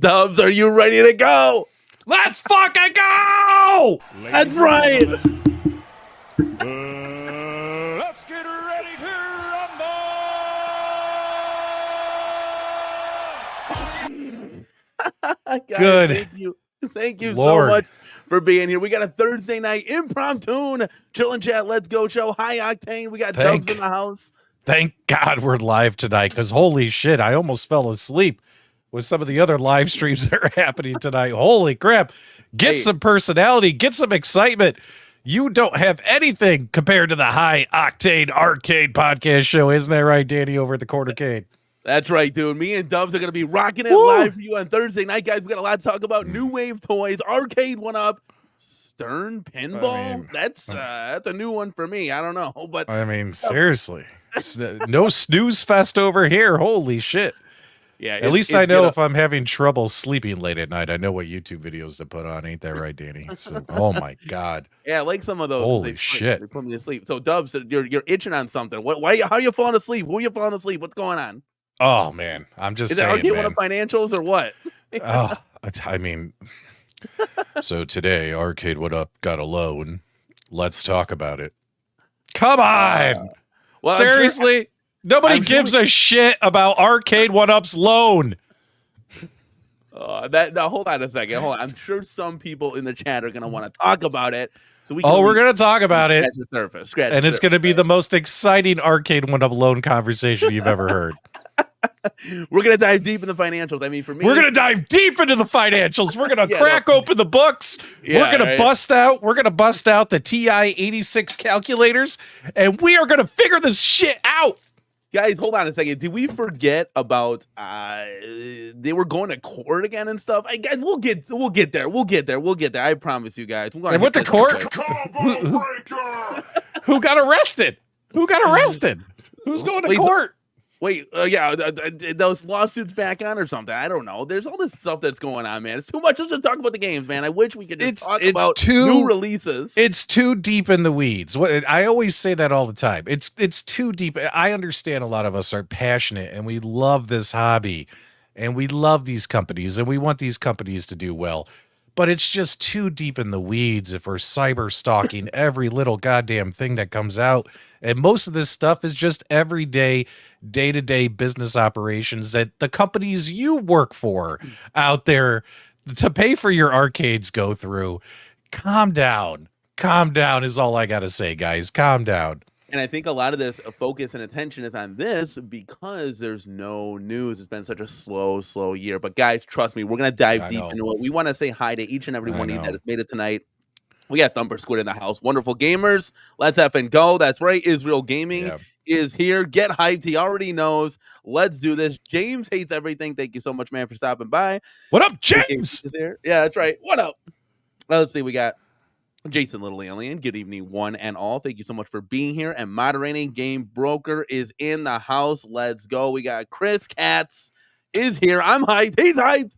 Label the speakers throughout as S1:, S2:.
S1: Dubs, are you ready to go?
S2: Let's fucking go!
S1: That's right.
S3: Let's get ready to rumble!
S1: Guys,
S2: Good.
S1: Thank you
S2: Lord.
S1: so much for being here. We got a Thursday night impromptu chill and chat. Let's go show. High octane. We got Dubs in the house.
S2: Thank God we're live tonight, because holy shit, I almost fell asleep with some of the other live streams that are happening tonight. Holy crap. Get some personality. Get some excitement. You don't have anything compared to the High Octane Arcade podcast show. Isn't that right, Danny, over at the Cornercade?
S1: That's right, dude. Me and Dubs are going to be rocking it live for you on Thursday night, guys. We got a lot to talk about. New Wave toys, Arcade1up, Stern Pinball.
S2: I mean,
S1: that's a new one for me. I don't know, but
S2: I mean, seriously. No snooze fest over here. Holy shit.
S1: yeah.
S2: At least I know if I'm having trouble sleeping late at night, I know what YouTube videos to put on. Ain't that right, Danny? So, oh my God.
S1: Yeah, I like some of those.
S2: Holy shit.
S1: They put me to sleep. So Dubs, you're itching on something. How are you falling asleep? Who are you falling asleep? What's going on?
S2: Oh man, I'm just
S1: Is
S2: saying,
S1: it Arcade1up financials or what?
S2: Oh, I mean, so today Arcade1up got a loan. Let's talk about it. Come on.
S1: Well,
S2: seriously, nobody gives a shit about Arcade1up's loan.
S1: Now, hold on a second. Hold on. I'm sure some people in the chat are going to want to talk about it. So
S2: we're going to talk about it.
S1: Scratch the surface.
S2: And it's going to be the most exciting Arcade1up loan conversation you've ever heard.
S1: We're going to dive deep in the financials. I mean, for me,
S2: we're going to dive deep into the financials. We're going to crack open the books.
S1: Yeah,
S2: we're going to bust out the TI 86 calculators, and we are going to figure this shit out.
S1: Guys, hold on a second. Did we forget about they were going to court again and stuff? Hey, guys, we'll get there. We'll get there. I promise you guys. We're
S2: and with the court, who got arrested? Who's going to court?
S1: Wait, those lawsuits back on or something. I don't know. There's all this stuff that's going on, man. It's too much. Let's just talk about the games, man. I wish we could just talk about new releases.
S2: It's too deep in the weeds. I always say that all the time. It's too deep. I understand a lot of us are passionate and we love this hobby and we love these companies and we want these companies to do well. But it's just too deep in the weeds if we're cyber stalking every little goddamn thing that comes out. And most of this stuff is just everyday, day-to-day business operations that the companies you work for out there to pay for your arcades go through. Calm down. Calm down is all I got to say, guys. Calm down.
S1: And I think a lot of this focus and attention is on this because there's no news. It's been such a slow year. But guys, trust me, we're going to dive deep into it. We want to say hi to each and every one of you that has made it tonight. We got Thumper Squid in the house. Wonderful gamers. Let's effing go. That's right. Israel Gaming is here. Get hyped. He already knows. Let's do this. James hates everything. Thank you so much, man, for stopping by.
S2: What up, James?
S1: Is here. Yeah, that's right. What up? Let's see. We got Jason Little Alien, good evening, one and all. Thank you so much for being here and moderating. Game Broker is in the house. Let's go. We got Chris Katz is here. I'm hyped. He's hyped.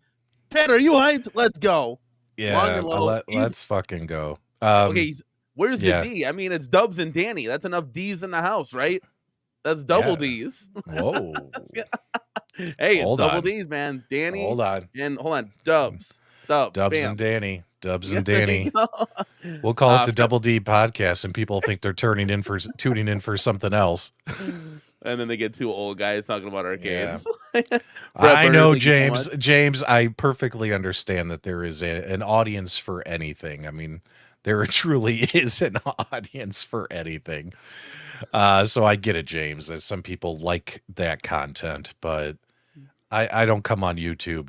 S1: Ted, are you hyped? Let's go.
S2: Yeah, let's fucking go.
S1: Okay, where's the D? I mean, it's Dubs and Danny. That's enough D's in the house, right? That's double D's.
S2: Whoa.
S1: Hey, it's double D's, man. Danny.
S2: Hold on.
S1: And hold on. Dubs
S2: and Danny. Dubs and Danny. We'll call it the Double D podcast, and people think they're tuning in for something else.
S1: And then they get two old guys talking about arcades.
S2: Yeah. I know, James. James, I perfectly understand that there is an audience for anything. I mean, there truly is an audience for anything. So I get it, James. That some people like that content, but I don't come on YouTube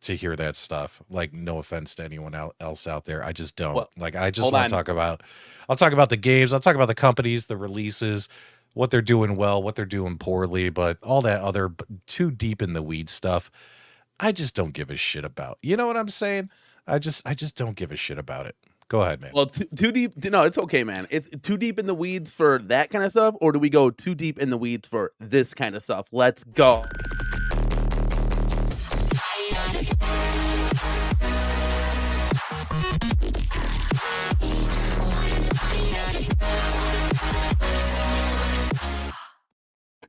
S2: to hear that stuff. Like, no offense to anyone else out there, I just don't. I just want to talk about. I'll talk about the games. I'll talk about the companies, the releases, what they're doing well, what they're doing poorly, but all that other too deep in the weeds stuff, I just don't give a shit about. You know what I'm saying? I just don't give a shit about it. Go ahead, man.
S1: Well, too deep. No, it's okay, man. It's too deep in the weeds for that kind of stuff, or do we go too deep in the weeds for this kind of stuff? Let's go.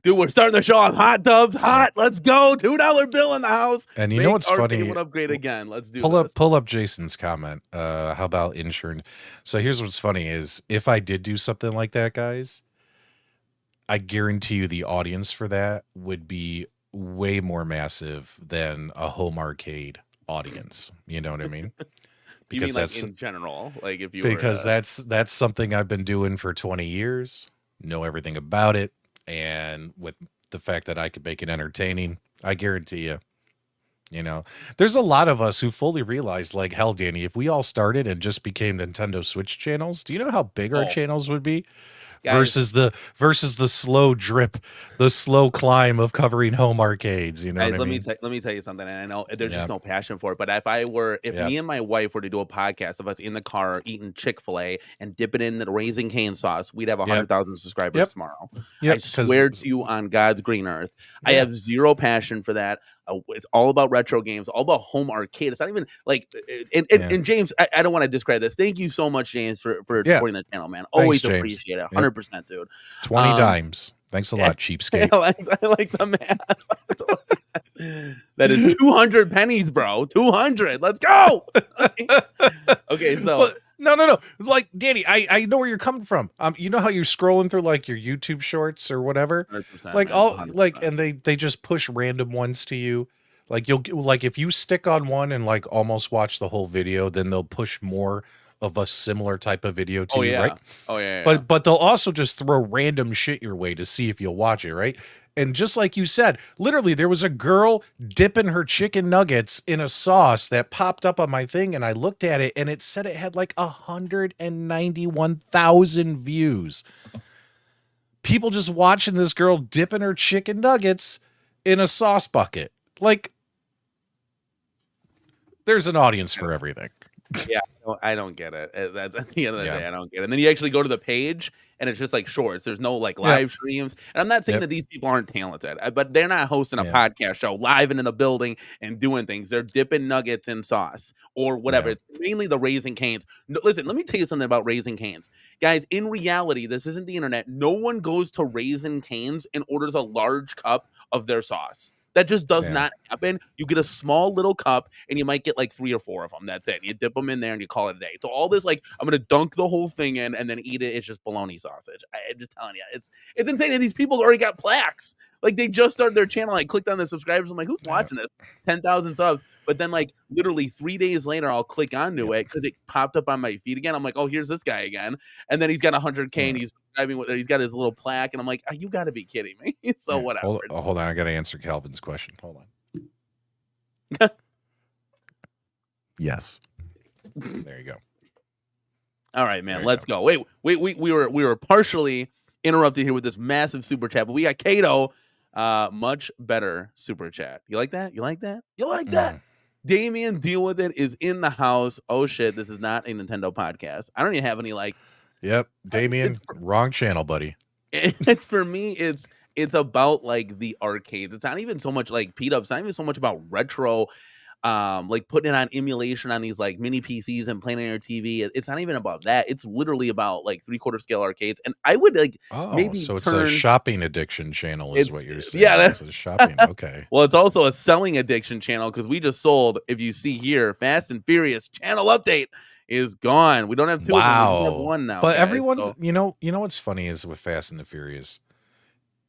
S1: Dude, we're starting the show off hot, Dubs. Hot. Let's go. $2 bill in the house.
S2: And you know what's funny?
S1: Would upgrade again. Let's do
S2: pull up Jason's comment. How about insurance? So here's what's funny is if I did do something like that, guys, I guarantee you the audience for that would be way more massive than a home arcade audience. You know what I mean?
S1: You mean like in general, like if you
S2: because that's something I've been doing for 20 years. Know everything about it. And with the fact that I could make it entertaining, I guarantee you, there's a lot of us who fully realize, like, hell, Danny, if we all started and just became Nintendo Switch channels, do you know how big our channels would be? Guys, versus the slow drip, the slow climb of covering home arcades. You know,
S1: guys, let me tell you something. And I know there's just no passion for it. But if me and my wife were to do a podcast of us in the car eating Chick-fil-A and dipping in the Raising Cane sauce, we'd have 100,000 subscribers tomorrow. I swear to you on God's green earth, I have zero passion for that. It's all about retro games, all about home arcade. It's not even like, and James, I don't want to discredit this. Thank you so much, James, for supporting the channel, man. Always appreciate it. 100%, dude.
S2: 20 dimes. Thanks a lot, cheapskate.
S1: I like the math. That is 200 pennies, bro. 200. Let's go. Okay, so.
S2: But, no. Like, Danny, I know where you're coming from. You know how you're scrolling through like your YouTube shorts or whatever?
S1: 100%,
S2: like
S1: 100%.
S2: And they just push random ones to you. Like if you stick on one and like almost watch the whole video, then they'll push more of a similar type of video to you, right?
S1: Oh yeah.
S2: But they'll also just throw random shit your way to see if you'll watch it, right? And just like you said, literally there was a girl dipping her chicken nuggets in a sauce that popped up on my thing, and I looked at it and it said it had like 191,000 views. People just watching this girl dipping her chicken nuggets in a sauce bucket. Like, there's an audience for everything.
S1: Yeah, I don't get it. That's at the end of the day, I don't get it. And then you actually go to the page and it's just like shorts. There's no like live streams. And I'm not saying that these people aren't talented, but they're not hosting a podcast show live and in the building and doing things. They're dipping nuggets in sauce or whatever. It's mainly the Raising Canes. No, listen, let me tell you something about Raising Canes. Guys, in reality, this isn't the internet. No one goes to Raising Canes and orders a large cup of their sauce. That just does not happen. You get a small little cup and you might get like 3 or 4 of them. That's it. You dip them in there and you call it a day. So all this, like, I'm going to dunk the whole thing in and then eat it. It's just bologna sausage. I'm just telling you, it's insane. And these people already got plaques. Like, they just started their channel. I clicked on the subscribers. I'm like, who's watching this? 10,000 subs. But then, like, literally 3 days later, I'll click onto it because it popped up on my feed again. I'm like, oh, here's this guy again. And then he's got 100K and he's got his little plaque. And I'm like, oh, you got to be kidding me. So whatever.
S2: Hold on. I got to answer Calvin's question. Hold on. Yes. There you go.
S1: All right, man. Let's go. Wait. We were partially interrupted here with this massive super chat, but we got Kato. Much better super chat. You like that? You like that? You like that? Damien, deal with it, is in the house. Oh shit, this is not a Nintendo podcast. I don't even have any like.
S2: Yep, Damien, wrong channel, buddy.
S1: It's for me. It's about like the arcades. It's not even so much like P-Dubs. It's not even so much about retro. Like putting it on emulation on these like mini PCs and playing on your TV. It's not even about that. It's literally about like 3/4 scale arcades. And I would like maybe
S2: so it's a shopping addiction channel, is what you're saying.
S1: Yeah, that's
S2: a shopping. Okay.
S1: Well, it's also a selling addiction channel because we just sold. If you see here, Fast and Furious channel update is gone. We don't have two of them. We just have one now.
S2: But
S1: guys,
S2: everyone's, you know what's funny is with Fast and the Furious,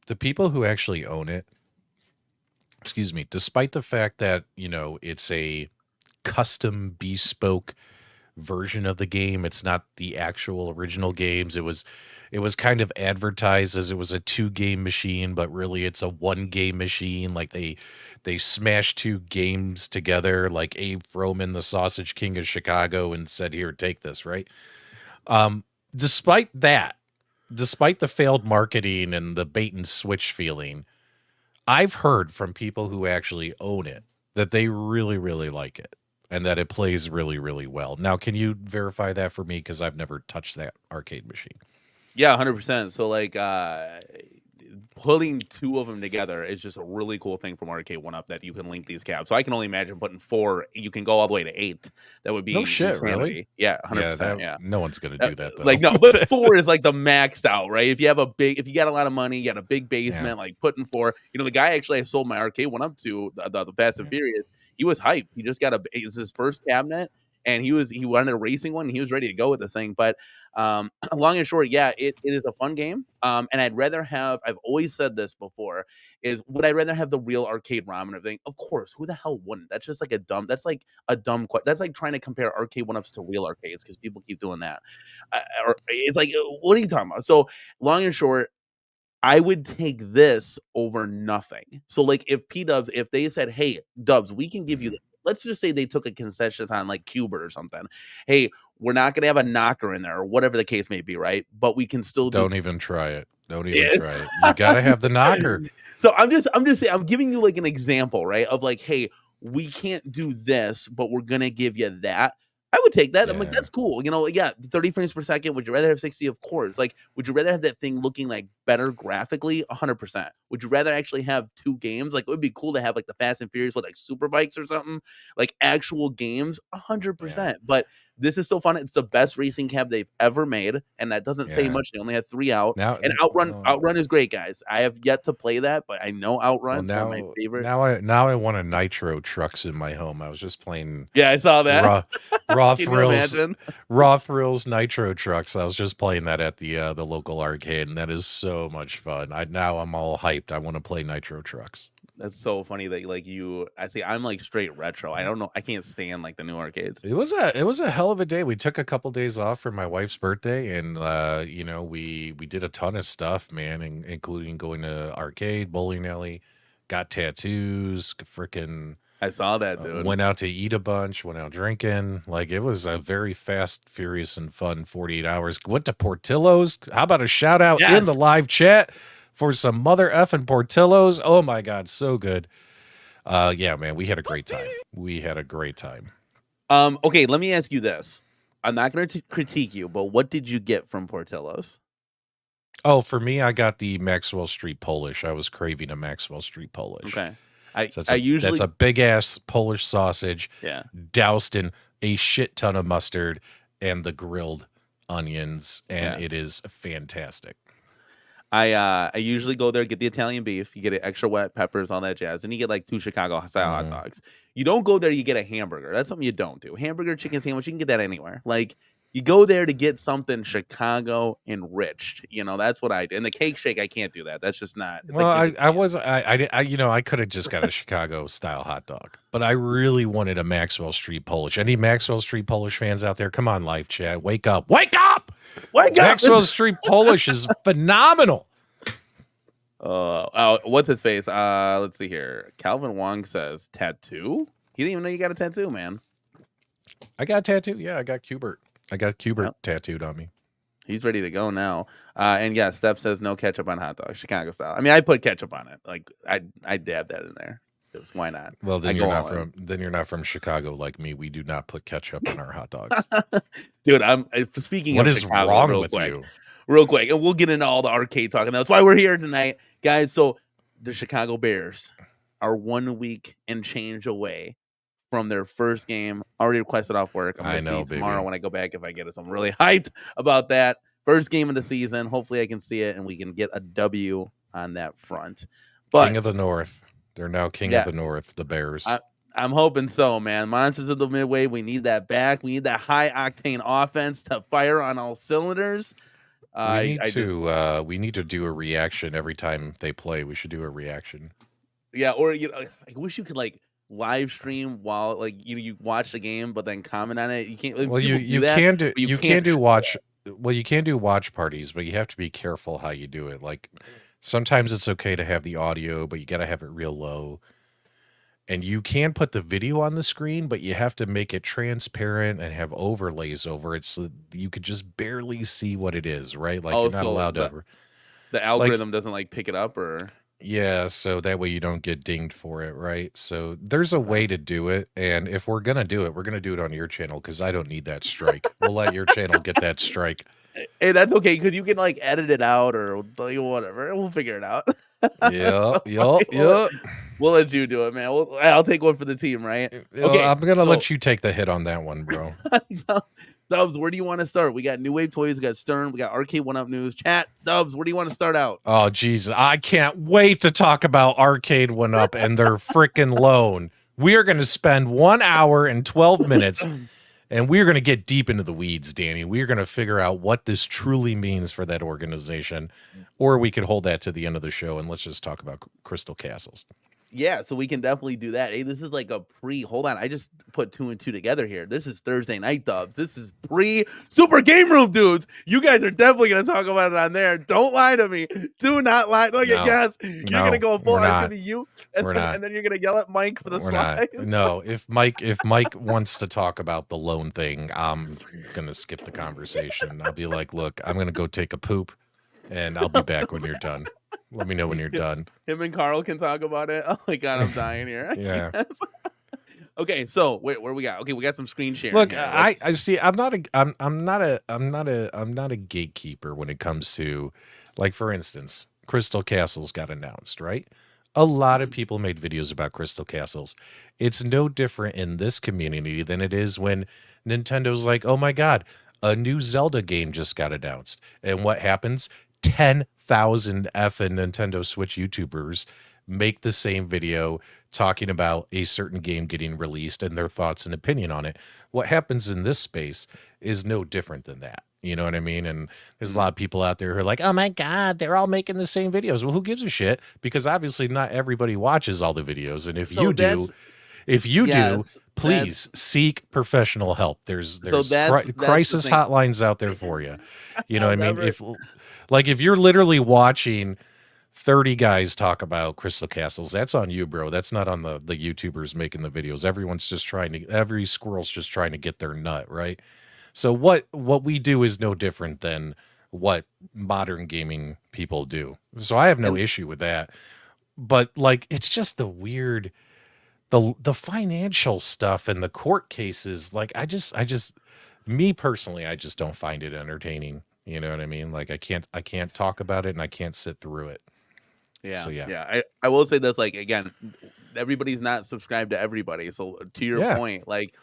S2: the people who actually own it. Excuse me, despite the fact that, it's a custom bespoke version of the game, it's not the actual original games. It was kind of advertised as it was a 2-game machine, but really it's a 1-game machine. Like they smashed 2 games together, like Abe Froman, the Sausage King of Chicago, and said, "Here, take this," right? Despite the failed marketing and the bait and switch feeling, I've heard from people who actually own it that they really, really like it and that it plays really, really well. Now, can you verify that for me? Because I've never touched that arcade machine.
S1: Yeah, 100%. So like putting 2 of them together is just a really cool thing from Arcade1up that you can link these cabs. So I can only imagine putting 4. You can go all the way to 8. That would be
S2: no shit,
S1: insanity.
S2: really?
S1: Yeah, 100%. Yeah,
S2: no one's gonna do that though.
S1: Like no, but 4 is like the maxed out, right? If you got a lot of money, you got a big basement, like putting 4. The guy actually I sold my Arcade1up to, the Fast and Furious. He was hyped. He just got it's his first cabinet. And he wanted a racing one. And he was ready to go with this thing. But long and short, yeah, it is a fun game. And I'd rather have. I've always said this before. Would I rather have the real arcade ROM and everything? Of course. Who the hell wouldn't? That's just like a dumb. That's like a dumb. That's like trying to compare Arcade1ups to real arcades because people keep doing that. Or it's like, what are you talking about? So long and short, I would take this over nothing. So like if P-Dubs, if they said, "Hey, Dubs, we can give you." Let's just say they took a concession on like Cubert or something. Hey, we're not going to have a knocker in there or whatever the case may be, right? But we can still
S2: don't even try it. Don't even try it. You got to have the knocker.
S1: So I'm just saying, I'm giving you like an example, right? Of like, hey, we can't do this, but we're going to give you that. I would take that. I'm like, that's cool. 30 frames per second. Would you rather have 60? Of course. Like, would you rather have that thing looking like better graphically? 100%. Would you rather actually have 2 games? Like, it would be cool to have like the Fast and Furious with like super bikes or something, like actual games. 100%. But this is still fun. It's the best racing cab they've ever made, and that doesn't say much. They only had 3 out. And Outrun is great, guys. I have yet to play that, but I know Outrun's one of my favorite.
S2: Now I want a Nitro Trucks in my home. I was just playing.
S1: Yeah, I saw that.
S2: Raw Thrills Nitro Trucks. I was just playing that at the local arcade, and that is so much fun. I'm all hyped. I want to play Nitro Trucks.
S1: That's so funny that like I say I'm like straight retro. I don't know. I can't stand like the new arcades.
S2: It was a hell of a day. We took a couple days off for my wife's birthday, and we did a ton of stuff, man, including going to arcade, bowling alley, got tattoos, freaking.
S1: I saw that, dude.
S2: Went out to eat a bunch, went out drinking. Like, it was a very fast, furious, and fun 48 hours. Went to Portillo's. How about a shout out in the live chat for some mother effing Portillo's? Oh my God, so good. Yeah, man, we had a great time.
S1: Okay, let me ask you this. I'm not going to critique you, but what did you get from Portillo's?
S2: Oh, for me, I got the Maxwell Street Polish. I was craving a Maxwell Street Polish.
S1: Okay.
S2: That's a big ass Polish sausage, doused in a shit ton of mustard and the grilled onions, and it is fantastic.
S1: I usually go there, get the Italian beef, you get it extra wet, peppers, all that jazz, and you get like 2 Chicago style hot dogs. You don't go there, you get a hamburger. That's something you don't do. Hamburger, chicken sandwich, you can get that anywhere. Like, you go there to get something Chicago enriched. That's what I did. And the cake shake, I can't do that. That's just not.
S2: Well, like I could have just got a Chicago style hot dog, but I really wanted a Maxwell Street Polish. Any Maxwell Street Polish fans out there? Come on, live chat, wake up, wake up! Maxwell Street Polish is phenomenal.
S1: What's his face? Let's see here. Calvin Wong says tattoo. He didn't even know you got a tattoo, man.
S2: I got a tattoo. Yeah, I got Cubert. Tattooed on me.
S1: He's ready to go now. And yeah, Steph says no ketchup on hot dogs, Chicago style. I mean, I put ketchup on it. Like I dab that in there. Because why not?
S2: Well, then you're not from Chicago like me. We do not put ketchup on our hot dogs.
S1: Dude, I'm speaking
S2: what
S1: of
S2: is
S1: Chicago
S2: wrong
S1: real
S2: with
S1: quick.
S2: you?
S1: Real quick, and we'll get into all the arcade talk, and that's why we're here tonight, guys. So the Chicago Bears are 1 week and change away from their first game. Already requested off work. I'm gonna see tomorrow when I go back if I get it. So I'm really hyped about that first game of the season. Hopefully I can see it and we can get a W on that front. But
S2: King of the North. They're now king of the North, the Bears.
S1: I'm hoping so, man. Monsters of the Midway, we need that back. We need that high octane offense to fire on all cylinders.
S2: We need to do a reaction every time they play. We should do a reaction.
S1: Yeah, or I wish you could like live stream while like you watch the game, but then comment on it. You can't. Like,
S2: well, you can do watch parties, but you have to be careful how you do it. Like sometimes it's okay to have the audio, but you got to have it real low. And you can put the video on the screen, but you have to make it transparent and have overlays over it so you could just barely see what it is, right? Like you're not allowed to.
S1: The algorithm doesn't like pick it up, or
S2: yeah, so that way you don't get dinged for it, right? So there's a way to do it, and if we're gonna do it, we're gonna do it on your channel because I don't need that strike. We'll let your channel get that strike.
S1: Hey, that's okay because you can like edit it out or whatever. We'll figure it out.
S2: Yeah.
S1: We'll let you do it, man. I'll take one for the team, right? Okay,
S2: I'm gonna let you take the hit on that one, bro.
S1: Dubs, where do you want to start? We got New Wave Toys, we got Stern, we got Arcade1up news. Chat, Dubs, where do you want to start out?
S2: Oh, Jesus, I can't wait to talk about Arcade1up and their freaking loan. We are going to spend 1 hour and 12 minutes, and we're going to get deep into the weeds, Danny. We're going to figure out what this truly means for that organization, or we could hold that to the end of the show, and let's just talk about Crystal Castles.
S1: Yeah, so we can definitely do that. Hey, this is like a hold on, I just put 2 and 2 together here. This is Thursday night, Dubs. This is Super Game Room, dudes. You guys are definitely going to talk about it on there. Don't lie to me. Do not lie. Look at guys. You're going to go full on. It's going to be you. And then you're going to yell at Mike for the slides.
S2: No, if Mike wants to talk about the loan thing, I'm going to skip the conversation. I'll be like, look, I'm going to go take a poop, and I'll be back when you're done. Let me know when you're done.
S1: Him and Carl can talk about it. Oh my God, I'm dying here.
S2: Yeah.
S1: Okay, so wait, where we got? Okay, we got some screen sharing.
S2: Look, I see. I'm not a gatekeeper when it comes to, like, for instance, Crystal Castles got announced, right? A lot of people made videos about Crystal Castles. It's no different in this community than it is when Nintendo's like, oh my God, a new Zelda game just got announced. And what happens? 10,000 effing Nintendo Switch YouTubers make the same video talking about a certain game getting released and their thoughts and opinion on it. What happens in this space is no different than that. You know what I mean? And there's a lot of people out there who are like, oh my God, they're all making the same videos. Well, who gives a shit? Because obviously not everybody watches all the videos. And if you do, please seek professional help. There's crisis hotlines out there for you. You know what I mean? If you're literally watching 30 guys talk about Crystal Castles, that's on you, bro. That's not on the YouTubers making the videos. Every squirrel's just trying to get their nut, right? So what we do is no different than what modern gaming people do. So I have no issue with that. But like, it's just the weird, the financial stuff and the court cases. Like, me personally, I just don't find it entertaining. You know what I mean? Like I can't talk about it and I can't sit through it.
S1: Yeah.
S2: So,
S1: yeah. I will say this, like, again, everybody's not subscribed to everybody. So to your point, like,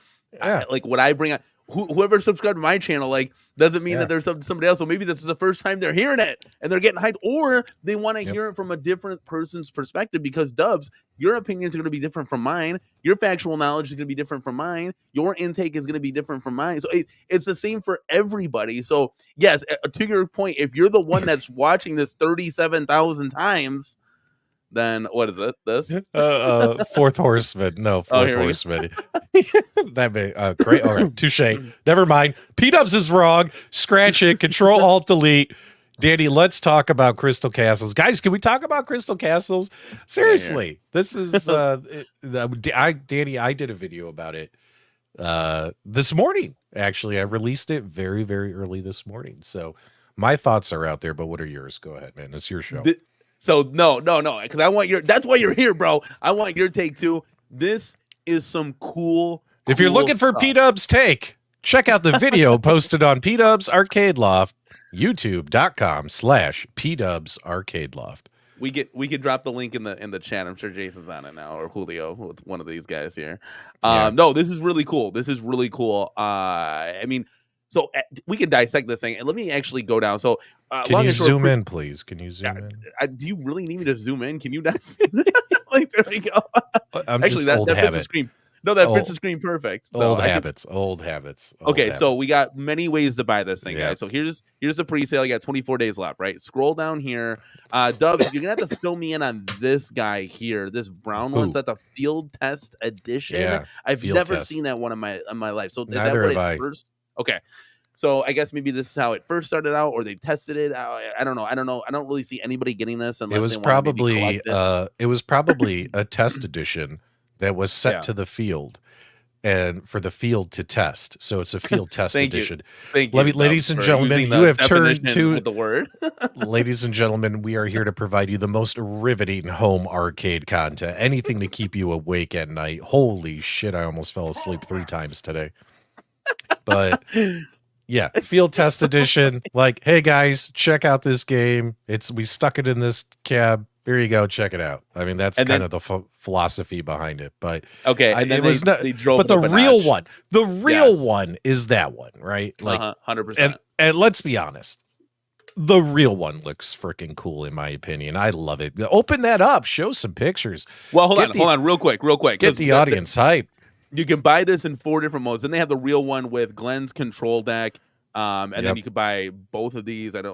S1: what I bring up, whoever subscribed to my channel, like, doesn't mean that there's somebody else. So maybe this is the first time they're hearing it and they're getting hyped, or they want to hear it from a different person's perspective, because Dubs, your opinions are going to be different from mine. Your factual knowledge is going to be different from mine. Your intake is going to be different from mine. So it's the same for everybody. So yes, to your point, if you're the one that's watching this 37,000 times, then what is it? This
S2: Fourth Horseman. No, Fourth Horseman. That may great. All right, touche. Never mind. P-Dubs is wrong. Scratch it. Control Alt Delete. Danny, let's talk about Crystal Castles. Guys, can we talk about Crystal Castles? Seriously, this is Danny, I did a video about it this morning. Actually, I released it very, very early this morning. So my thoughts are out there, but what are yours? Go ahead, man. It's your show.
S1: So no, because I want that's why you're here, bro. I want your take too. This is some cool.
S2: If you're looking for P-Dub's take, check out the video posted on P-Dub's Arcade Loft, youtube.com/P-Dub's Arcade Loft.
S1: We could drop the link in the chat. I'm sure Jason's on it now, or Julio, one of these guys here. No, this is really cool. I mean, so we can dissect this thing, and let me actually go down. So
S2: can you zoom in, please? Can you zoom in?
S1: Do you really need me to zoom in? Can you not? Like, there we go.
S2: Actually, that fits the
S1: screen. No, that fits the screen perfect. So
S2: old habits.
S1: Okay, so we got many ways to buy this thing, guys. So here's the pre-sale. You got 24 days left, right? Scroll down here. Dub, you're gonna have to fill me in on this guy here. This brown one's at the field test edition.
S2: Yeah,
S1: I've never seen that one in my life. So
S2: neither have I.
S1: Okay. So I guess maybe this is how it first started out, or they tested it. I don't know. I don't really see anybody getting this unless
S2: it was probably a test edition that was set to the field and for the field to test. So it's a field test edition.
S1: Thank you.
S2: Ladies and gentlemen, you have turned to
S1: the word.
S2: Ladies and gentlemen, we are here to provide you the most riveting home arcade content. Anything to keep you awake at night. Holy shit, I almost fell asleep 3 times today. But yeah, field test edition. Like, hey guys, check out this game. We stuck it in this cab. Here you go, check it out. I mean, that's kind of the philosophy behind it. But
S1: okay, and then they drove.
S2: But the real one, one is that one, right? Like
S1: 100%.
S2: And let's be honest, the real one looks freaking cool in my opinion. I love it. Open that up, show some pictures.
S1: Well, hold on, real quick.
S2: Get the audience hype.
S1: You can buy this in 4 different modes. Then they have the real one with Glenn's control deck. And then you could buy both of these. If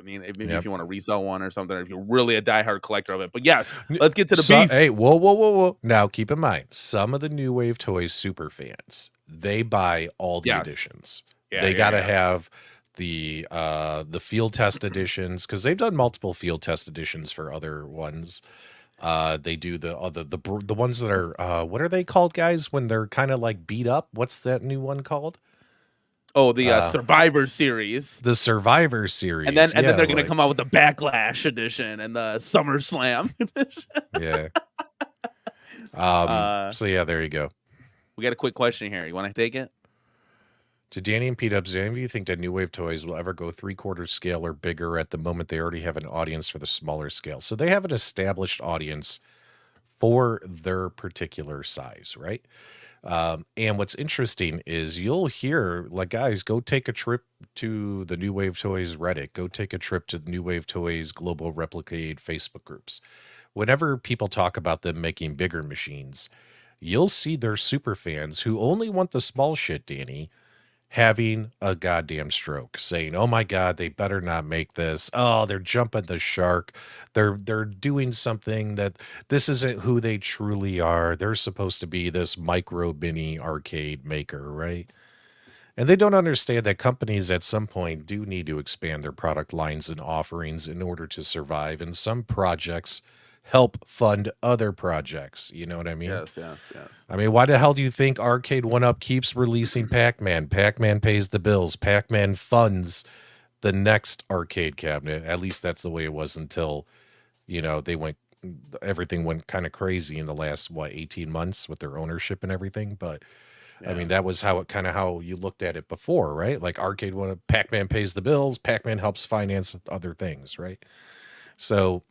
S1: you want to resell one or something, or if you're really a diehard collector of it. But yes, let's get to the beef.
S2: Hey, whoa. Now keep in mind, some of the New Wave Toys super fans, they buy all the editions. They gotta have the field test editions, because they've done multiple field test editions for other ones. They do the ones that are what are they called, guys, when they're kind of like beat up? What's that new one called?
S1: Oh, the Survivor Series.
S2: The Survivor Series.
S1: And then they're going to come out with the Backlash edition and the SummerSlam edition.
S2: So yeah, there you go.
S1: We got a quick question here. You want to take it?
S2: To Danny and P-Dubs, do any of you think that New Wave Toys will ever go 3/4 scale or bigger? At the moment, they already have an audience for the smaller scale. So they have an established audience for their particular size, right? And what's interesting is you'll hear, like, guys, go take a trip to the New Wave Toys Reddit. Go take a trip to the New Wave Toys Global Replicade Facebook groups. Whenever people talk about them making bigger machines, you'll see their super fans who only want the small shit, Danny, having a goddamn stroke, saying, oh my God, they better not make this. Oh, they're jumping the shark. They're doing something that this isn't who they truly are. They're supposed to be this micro mini arcade maker, right? And they don't understand that companies at some point do need to expand their product lines and offerings in order to survive. And some projects help fund other projects. You know what I mean?
S1: Yes.
S2: I mean, why the hell do you think Arcade1up keeps releasing Pac-Man? Pac-Man pays the bills. Pac-Man funds the next arcade cabinet. At least that's the way it was until, everything went kind of crazy in the last, 18 months with their ownership and everything. But I mean, that was how you looked at it before, right? Like Arcade1up, Pac-Man pays the bills. Pac-Man helps finance other things, right? So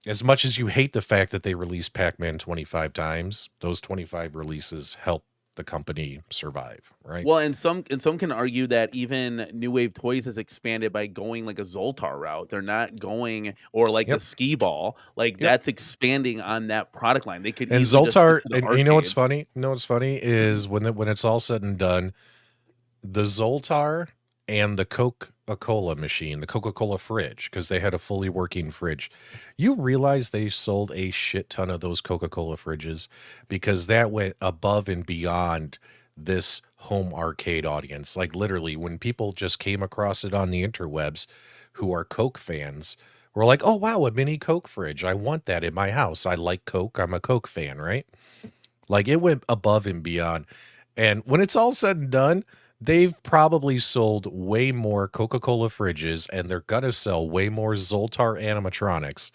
S2: as much as you hate the fact that they released Pac-Man 25 times, those 25 releases help the company survive, right?
S1: Well, and some can argue that even New Wave Toys has expanded by going like a Zoltar route. They're not going, or like the skee ball, that's expanding on that product line. They could,
S2: and Zoltar, and you know what's funny? Is when it's all said and done, the Zoltar and the Coca-Cola machine, the Coca-Cola fridge, because they had a fully working fridge. You realize they sold a shit ton of those Coca-Cola fridges because that went above and beyond this home arcade audience. Like literally, when people just came across it on the interwebs who are Coke fans, were like, oh wow, a mini Coke fridge. I want that in my house. I like Coke. I'm a Coke fan, right? Like it went above and beyond. And when it's all said and done, they've probably sold way more Coca-Cola fridges, and they're going to sell way more Zoltar animatronics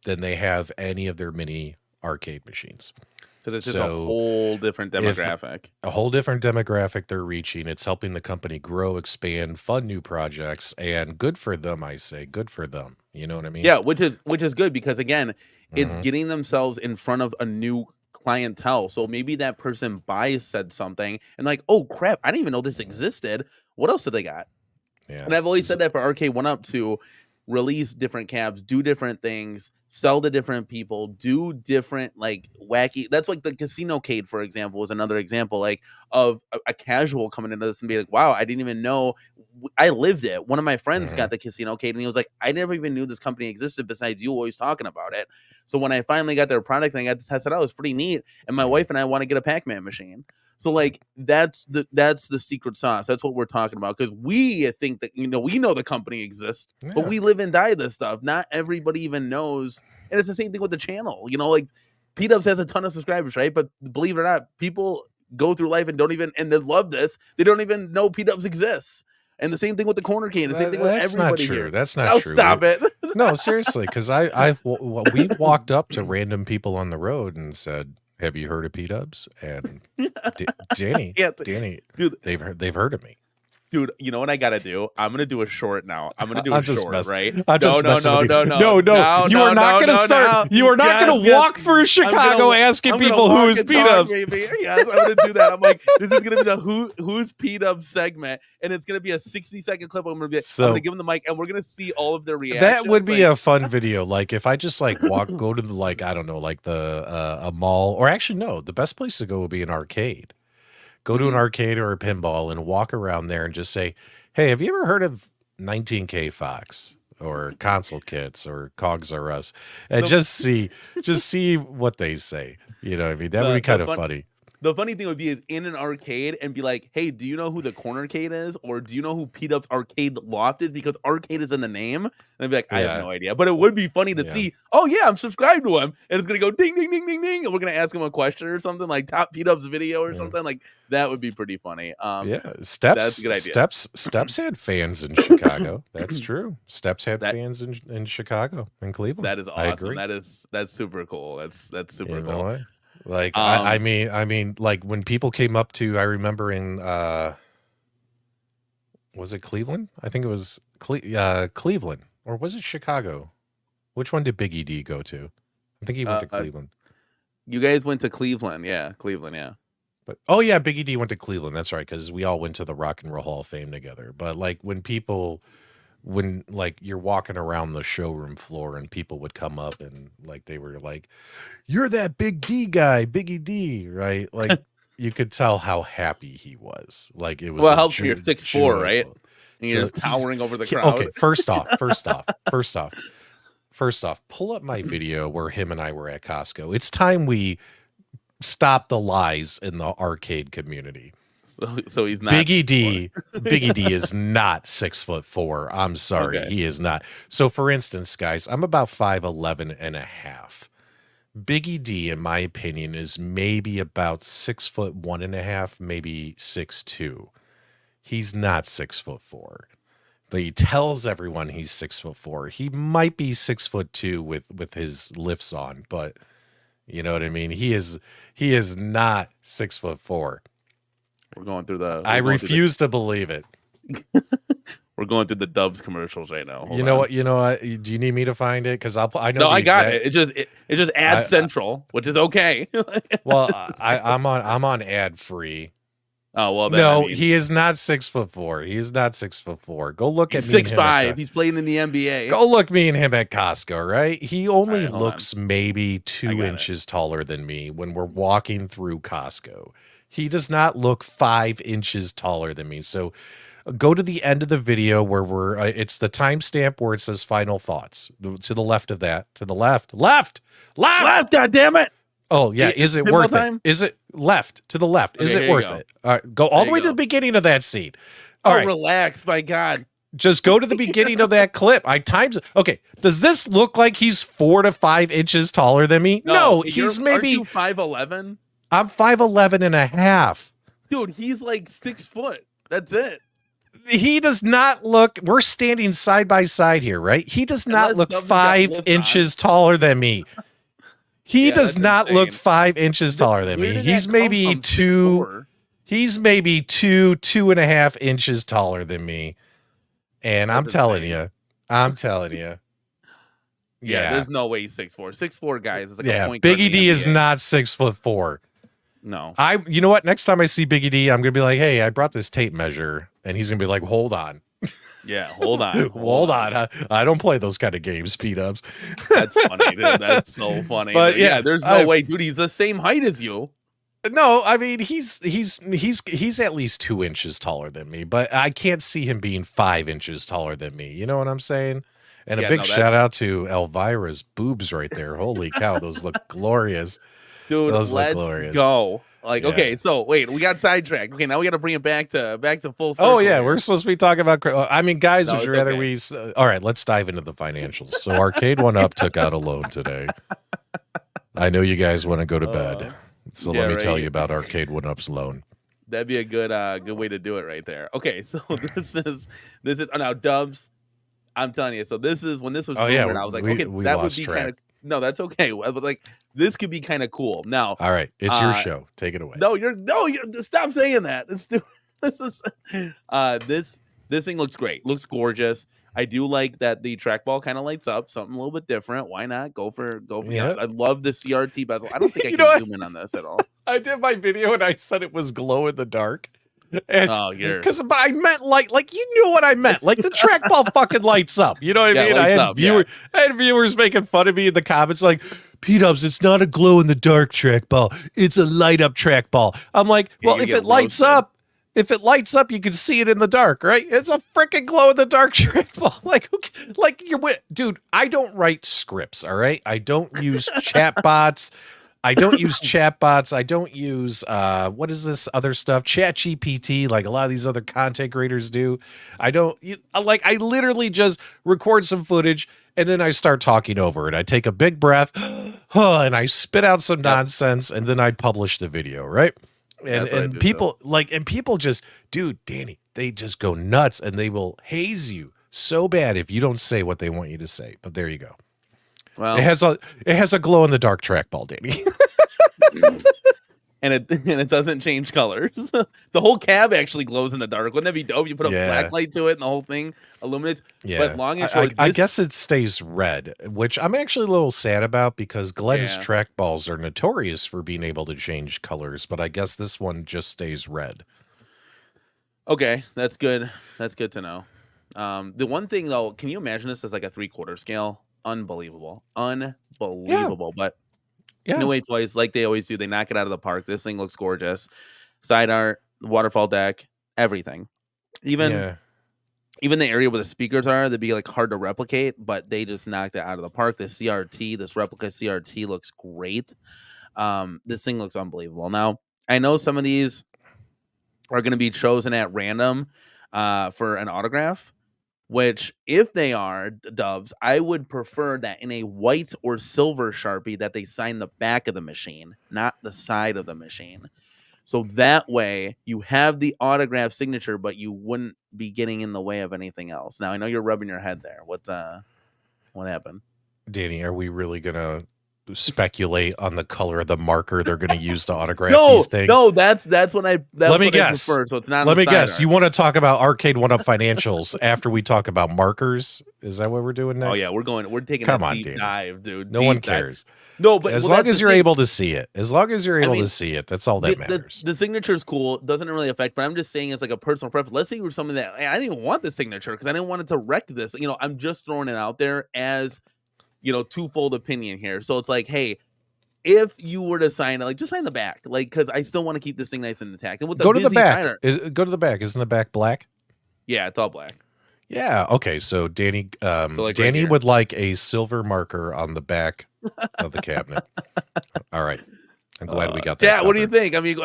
S2: than they have any of their mini arcade machines.
S1: Because it's just a whole different demographic.
S2: A whole different demographic they're reaching. It's helping the company grow, expand, fund new projects, and good for them, I say. Good for them. You know what I mean?
S1: Yeah, which is good because, again, it's getting themselves in front of a new clientele. So maybe that person buys said something and like, oh, crap, I didn't even know this existed. What else did they got?
S2: Yeah.
S1: And I've always said that for Arcade1up to release different cabs, do different things, sell to different people, do different like wacky. That's like the Casino-cade, for example, was another example like of a casual coming into this and be like, wow, I didn't even know. I lived it. One of my friends got the Casino-cade and he was like, I never even knew this company existed besides you always talking about it. So when I finally got their product and I got to test it out, it was pretty neat. And my wife and I want to get a Pac-Man machine. So like that's the secret sauce. That's what we're talking about, because we think that we know the company exists, but we live and die this stuff. Not everybody even knows, and it's the same thing with the channel. Like P-Dubs has a ton of subscribers, right? But believe it or not, people go through life and they love this. They don't even know P-Dubs exists. And the same thing with the corner cane. The same thing with everybody here.
S2: That's not true.
S1: Stop it.
S2: No, seriously, because we've walked up to random people on the road and said, have you heard of P-Dubs? And Danny,
S1: dude,
S2: they've heard of me.
S1: Dude, you know what I gotta do? I'm gonna do a short now. I'm gonna do a short, right?
S2: No. You are not gonna start. You are not gonna walk through Chicago asking people who is P-Dubs.
S1: Yes, I'm gonna do that. I'm like, this is gonna be the who's P-Dubs segment, and it's gonna be a 60-second clip. I'm gonna give them the mic, and we're gonna see all of their reactions.
S2: That would be a fun video. Like if I just like go to the I don't know, like a mall, or actually no, the best place to go would be an arcade. Go to an arcade or a pinball and walk around there and just say, hey, have you ever heard of 19K Fox or Console Kits or Cogs R Us? And just see what they say. You know what I mean? That would be kind of funny.
S1: The funny thing would be is in an arcade and be like, hey, do you know who the cornercade is? Or do you know who P-Dub's arcade loft is? Because arcade is in the name. And I'd be like, I have no idea. But it would be funny to see, oh, yeah, I'm subscribed to him. And it's going to go ding, ding, ding, ding, ding. And we're going to ask him a question or something like top P-Dub's video or something. Like that would be pretty funny.
S2: Steps,
S1: that's a good idea.
S2: Steps had fans in Chicago. That's true. Steps had fans in Chicago and Cleveland.
S1: That is awesome. That's super cool. That's super cool.
S2: Like I mean, like when people came up to, I remember in was it Cleveland? I think it was Cleveland, or was it Chicago? Which one did Biggie D go to? I think he went to Cleveland.
S1: You guys went to Cleveland, yeah,
S2: But Biggie D went to Cleveland. That's right, because we all went to the Rock and Roll Hall of Fame together. But like when like you're walking around the showroom floor and people would come up and like they were like, you're that Big D guy, Biggie D, right? Like you could tell how happy he was. Like it was
S1: well, it helps when you're 6'4", right? And you're just towering over the crowd.
S2: Okay, first off, pull up my video where him and I were at Costco. It's time we stop the lies in the arcade community.
S1: So he's not
S2: Biggie D. Biggie D is not 6'4". I'm sorry, he is not. So for instance, guys, I'm about 5'11" and a half. Biggie D, in my opinion, is maybe about 6'1" and a half, maybe 6'2". He's not 6'4", but he tells everyone he's 6'4". He might be 6'2" with his lifts on, but you know what I mean. He is not 6'4".
S1: We're going through the.
S2: I refuse to believe it.
S1: We're going through the Dubs commercials right now.
S2: You know what? Do you need me to find it? Because I know.
S1: No, I got it. It's just ad central, which is okay.
S2: Well, I'm on ad free.
S1: Oh well, then,
S2: no, he is not 6'4". He is not 6'4". Go look at me.
S1: 6'5". He's playing in the NBA.
S2: Go look me and him at Costco, right? He only looks maybe 2 inches taller than me when we're walking through Costco. He does not look 5 inches taller than me. So go to the end of the video where it's the timestamp where it says final thoughts. To the left of that. To the left. Left!
S1: God damn it!
S2: Oh, yeah. Is it worth it? Is it left? To the left. Is it worth it? All right. Go all the way to the beginning of that scene. All right.
S1: Relax, my God.
S2: Just go to the beginning of that clip. Okay. Does this look like he's 4 to 5 inches taller than me? No, he's maybe.
S1: Aren't you 5'11"?
S2: I'm 5'11" and a half.
S1: Dude, he's like 6 foot. That's it.
S2: he does not look. We're standing side by side here, right? He does not look 5 inches taller than me. He does not look 5 inches taller than me. He's maybe 2. He's maybe 2.5 inches taller than me. And I'm telling you.
S1: Yeah, there's no way he's 6'4". 6'4" guys is like a point
S2: guard. Biggie D is not 6'4".
S1: No.
S2: You know what? Next time I see Biggie D, I'm gonna be like, hey, I brought this tape measure, and he's gonna be like, hold on.
S1: Yeah, hold on.
S2: Hold on. I don't play those kind of games, P-dubs.
S1: That's funny, dude. That's so funny. But yeah, there's no way, dude. He's the same height as you.
S2: No, I mean he's at least 2 inches taller than me, but I can't see him being 5 inches taller than me. You know what I'm saying? And a big shout out to Elvira's boobs right there. Holy cow, those look glorious.
S1: Dude, let's go. Like, okay, so wait, we got sidetracked. Okay, now we got to bring it back to full circle.
S2: Oh yeah, we're supposed to be talking about. I mean, guys, would you rather we? All right, let's dive into the financials. So, Arcade1up took out a loan today. I know you guys want to go to bed, so let me tell you about Arcade1up's loan.
S1: That'd be a good way to do it right there. Okay, so this is now Dubs. I'm telling you, so this is when this was rumored, I was like, okay, that would be kind of. No, that's okay. But like, this could be kind of cool. Now,
S2: all right, it's your show. Take it away.
S1: No, stop saying that. This thing looks great. Looks gorgeous. I do like that the trackball kind of lights up, something a little bit different. Why not go for I love the CRT bezel. I don't think I can zoom in on this at all.
S2: I did my video and I said it was glow in the dark. And,
S1: but
S2: I meant like you knew what I meant. Like the trackball fucking lights up. You know what I mean? I had viewers making fun of me in the comments like, P-dubs, it's not a glow in the dark trackball. It's a light up trackball. I'm like, well, if it lights up, you can see it in the dark, right? It's a freaking glow in the dark trackball. Like dude, I don't write scripts, all right? I don't use chatbots. I don't use chatbots. I don't use what is this other stuff? ChatGPT, like a lot of these other content creators do. I literally just record some footage and then I start talking over it. I take a big breath, and I spit out some nonsense, and then I publish the video, right? And people just, dude, Danny, they just go nuts and they will haze you so bad if you don't say what they want you to say. But there you go. Well, it has a glow in the dark trackball, Danny.
S1: and it doesn't change colors. The whole cab actually glows in the dark. Wouldn't that be dope? You put a black light to it and the whole thing illuminates.
S2: Yeah.
S1: But long and short,
S2: I guess it stays red, which I'm actually a little sad about because Glenn's trackballs are notorious for being able to change colors, but I guess this one just stays red.
S1: Okay, that's good. That's good to know. The one thing though, can you imagine this as like a 3/4 scale? Unbelievable. But no way twice, like they always do. They knock it out of the park. This thing looks gorgeous. Side art, waterfall deck, everything. Even the area where the speakers are, they'd be like hard to replicate, but they just knocked it out of the park. The CRT, this replica CRT looks great. This thing looks unbelievable. Now, I know some of these are going to be chosen at random for an autograph. Which, if they are Dubs, I would prefer that in a white or silver Sharpie that they sign the back of the machine, not the side of the machine. So that way you have the autograph signature, but you wouldn't be getting in the way of anything else. Now I know you're rubbing your head there. What happened?
S2: Danny, are we really gonna speculate on the color of the marker they're going to use to autograph these things?
S1: No, that's what I.
S2: Let me guess.
S1: Prefer, so it's not.
S2: Let me guess. You want to talk about Arcade1up financials after we talk about markers? Is that what we're doing next?
S1: Oh yeah, we're taking a deep dive, dude.
S2: No one cares.
S1: No, but
S2: as long as you're able to see it, that's all that matters.
S1: The signature is cool. It doesn't really affect, but I'm just saying it's like a personal preference. Let's say you were something that I didn't even want the signature because I didn't want it to wreck this. I'm just throwing it out there as twofold opinion here. So it's like, hey, if you were to sign it, like just sign the back, like because I still want to keep this thing nice and intact. And with
S2: go to the back, go to the back. Isn't the back black?
S1: Yeah, it's all black.
S2: Yeah. Okay. So Danny, Danny would like a silver marker on the back of the cabinet. All right. I'm glad we got that.
S1: Yeah. What do you think? I mean,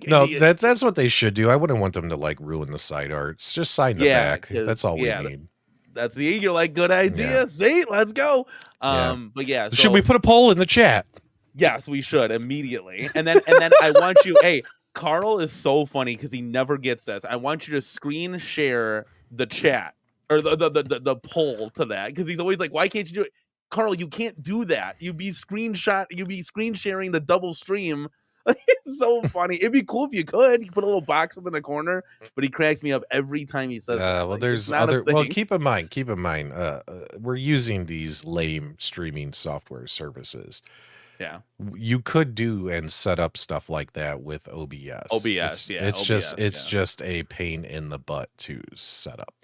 S2: no, that's what they should do. I wouldn't want them to like ruin the side arts. Just sign the back. That's all we need.
S1: That's you're like, good idea. Yeah. See, let's go. But yeah, so,
S2: should we put a poll in the chat?
S1: Yes, we should immediately. And then I want you, hey, Carl is so funny because he never gets this. I want you to screen share the chat or the poll to that because he's always like, "Why can't you do it, Carl? You can't do that. You'd be screen sharing the double stream." It's so funny. It'd be cool if you could. You put a little box up in the corner, but he cracks me up every time he says that.
S2: Well, there's other. Well, keep in mind, we're using these lame streaming software services.
S1: Yeah,
S2: you could do and set up stuff like that with OBS. It's just a pain in the butt to set up.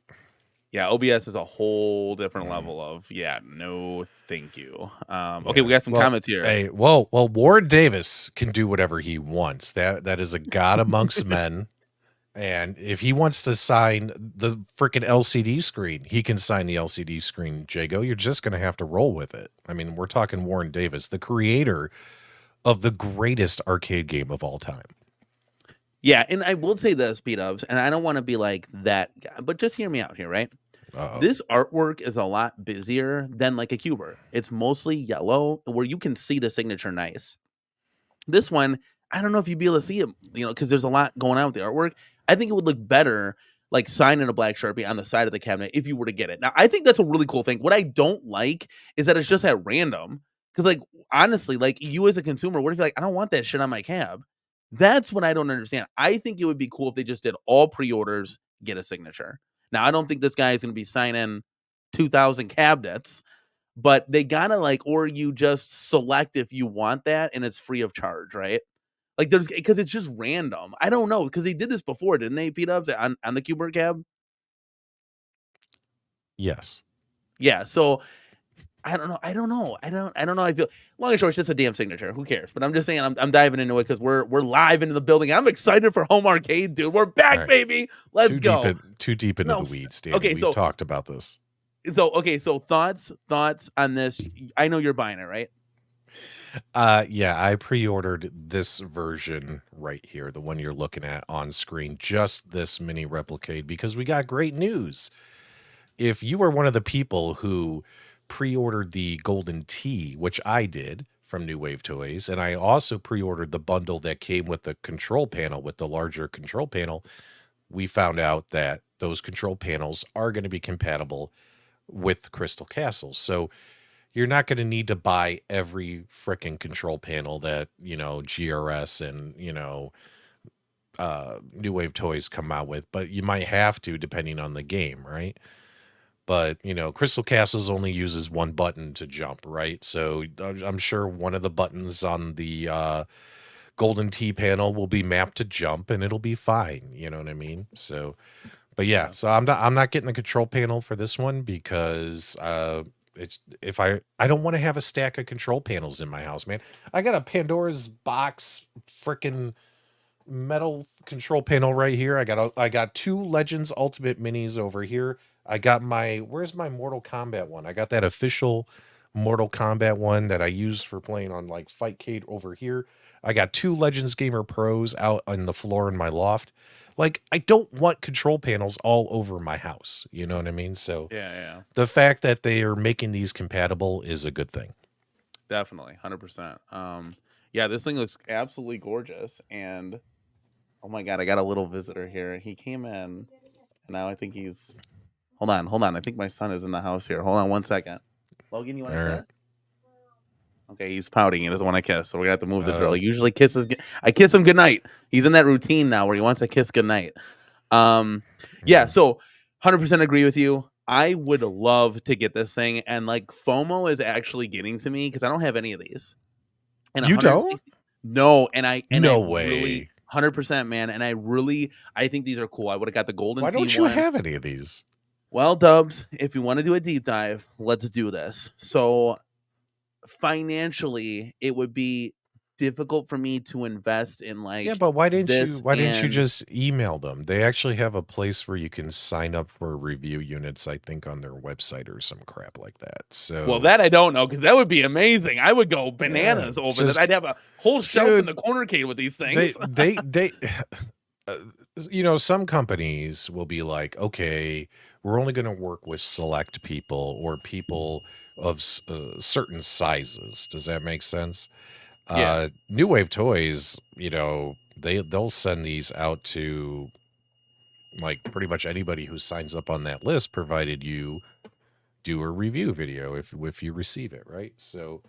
S1: Yeah, OBS is a whole different level of no, thank you. Okay, we got some comments here.
S2: Hey, well, Warren Davis can do whatever he wants. That is a god amongst men. And if he wants to sign the freaking LCD screen, he can sign the LCD screen, Jago. You're just going to have to roll with it. I mean, we're talking Warren Davis, the creator of the greatest arcade game of all time.
S1: Yeah, and I will say this, P-Dubs, and I don't want to be like that guy, but just hear me out here, right? This artwork is a lot busier than like a Cuber. It's mostly yellow, where you can see the signature nice. This one, I don't know if you'd be able to see it, because there's a lot going on with the artwork. I think it would look better like signed in a black Sharpie on the side of the cabinet if you were to get it. Now, I think that's a really cool thing. What I don't like is that it's just at random. Because, like, honestly, like, you as a consumer, what if you're like, I don't want that shit on my cab? That's what I don't understand. I think it would be cool if they just did all pre-orders, get a signature. Now, I don't think this guy is going to be signing 2,000 cabinets, but they got to, like, or you just select if you want that and it's free of charge, right? Like, because it's just random. I don't know, because they did this before, didn't they, P-Dubs, on the Cubert cab?
S2: Yes.
S1: Yeah, so I don't know. I don't know. I feel long and short, it's just a damn signature. Who cares? But I'm just saying, I'm diving into it because we're live into the building. I'm excited for home arcade, dude. We're back, baby. Let's go.
S2: Too deep into the weeds, Dan.
S1: Okay,
S2: we've talked about this.
S1: So thoughts on this? I know you're buying it, right?
S2: Yeah, I pre-ordered this version right here, the one you're looking at on screen, just this mini Replicade, because we got great news. If you were one of the people who pre-ordered the Golden Tee, which I did from New Wave Toys, and I also pre-ordered the bundle that came with the control panel, with the larger control panel, we found out that those control panels are going to be compatible with Crystal Castles. So you're not going to need to buy every freaking control panel that, GRS and, New Wave Toys come out with, but you might have to, depending on the game, right? But, Crystal Castles only uses one button to jump, right? So I'm sure one of the buttons on the Golden Tee panel will be mapped to jump, and it'll be fine. You know what I mean? So, but yeah, so I'm not getting the control panel for this one because I don't want to have a stack of control panels in my house, man. I got a Pandora's box freaking metal control panel right here. I got two Legends Ultimate Minis over here. I got where's my Mortal Kombat one? I got that official Mortal Kombat one that I use for playing on like Fightcade over here. I got two Legends Gamer Pros out on the floor in my loft. Like, I don't want control panels all over my house. You know what I mean? So
S1: yeah.
S2: The fact that they are making these compatible is a good thing.
S1: Definitely, 100%. Yeah, this thing looks absolutely gorgeous. And oh my God, I got a little visitor here. He came in, and now I think he's. Hold on. I think my son is in the house here. Hold on 1 second. Logan, you want to kiss? Okay, he's pouting. He doesn't want to kiss, so we're going to have to move the drill. He usually kisses. I kiss him goodnight. He's in that routine now where he wants to kiss goodnight. Yeah, so 100% agree with you. I would love to get this thing, and like FOMO is actually getting to me because I don't have any of these. And
S2: you don't?
S1: No, no
S2: way.
S1: Really, 100%, man. And I think these are cool. I would have got the Golden Tee.
S2: Why don't you have any of these?
S1: Well, Dubs, if you want to do a deep dive, let's do this. So financially, it would be difficult for me to invest in
S2: but why didn't you just email them? They actually have a place where you can sign up for review units, I think, on their website or some crap like that. So
S1: well, that I don't know, because that would be amazing. I would go bananas over this. I'd have a whole shelf in the corner cave with these things.
S2: They some companies will be like, okay, we're only going to work with select people or people of certain sizes. Does that make sense?
S1: Yeah.
S2: New Wave Toys, they'll send these out to like pretty much anybody who signs up on that list, provided you do a review video if you receive it, right? So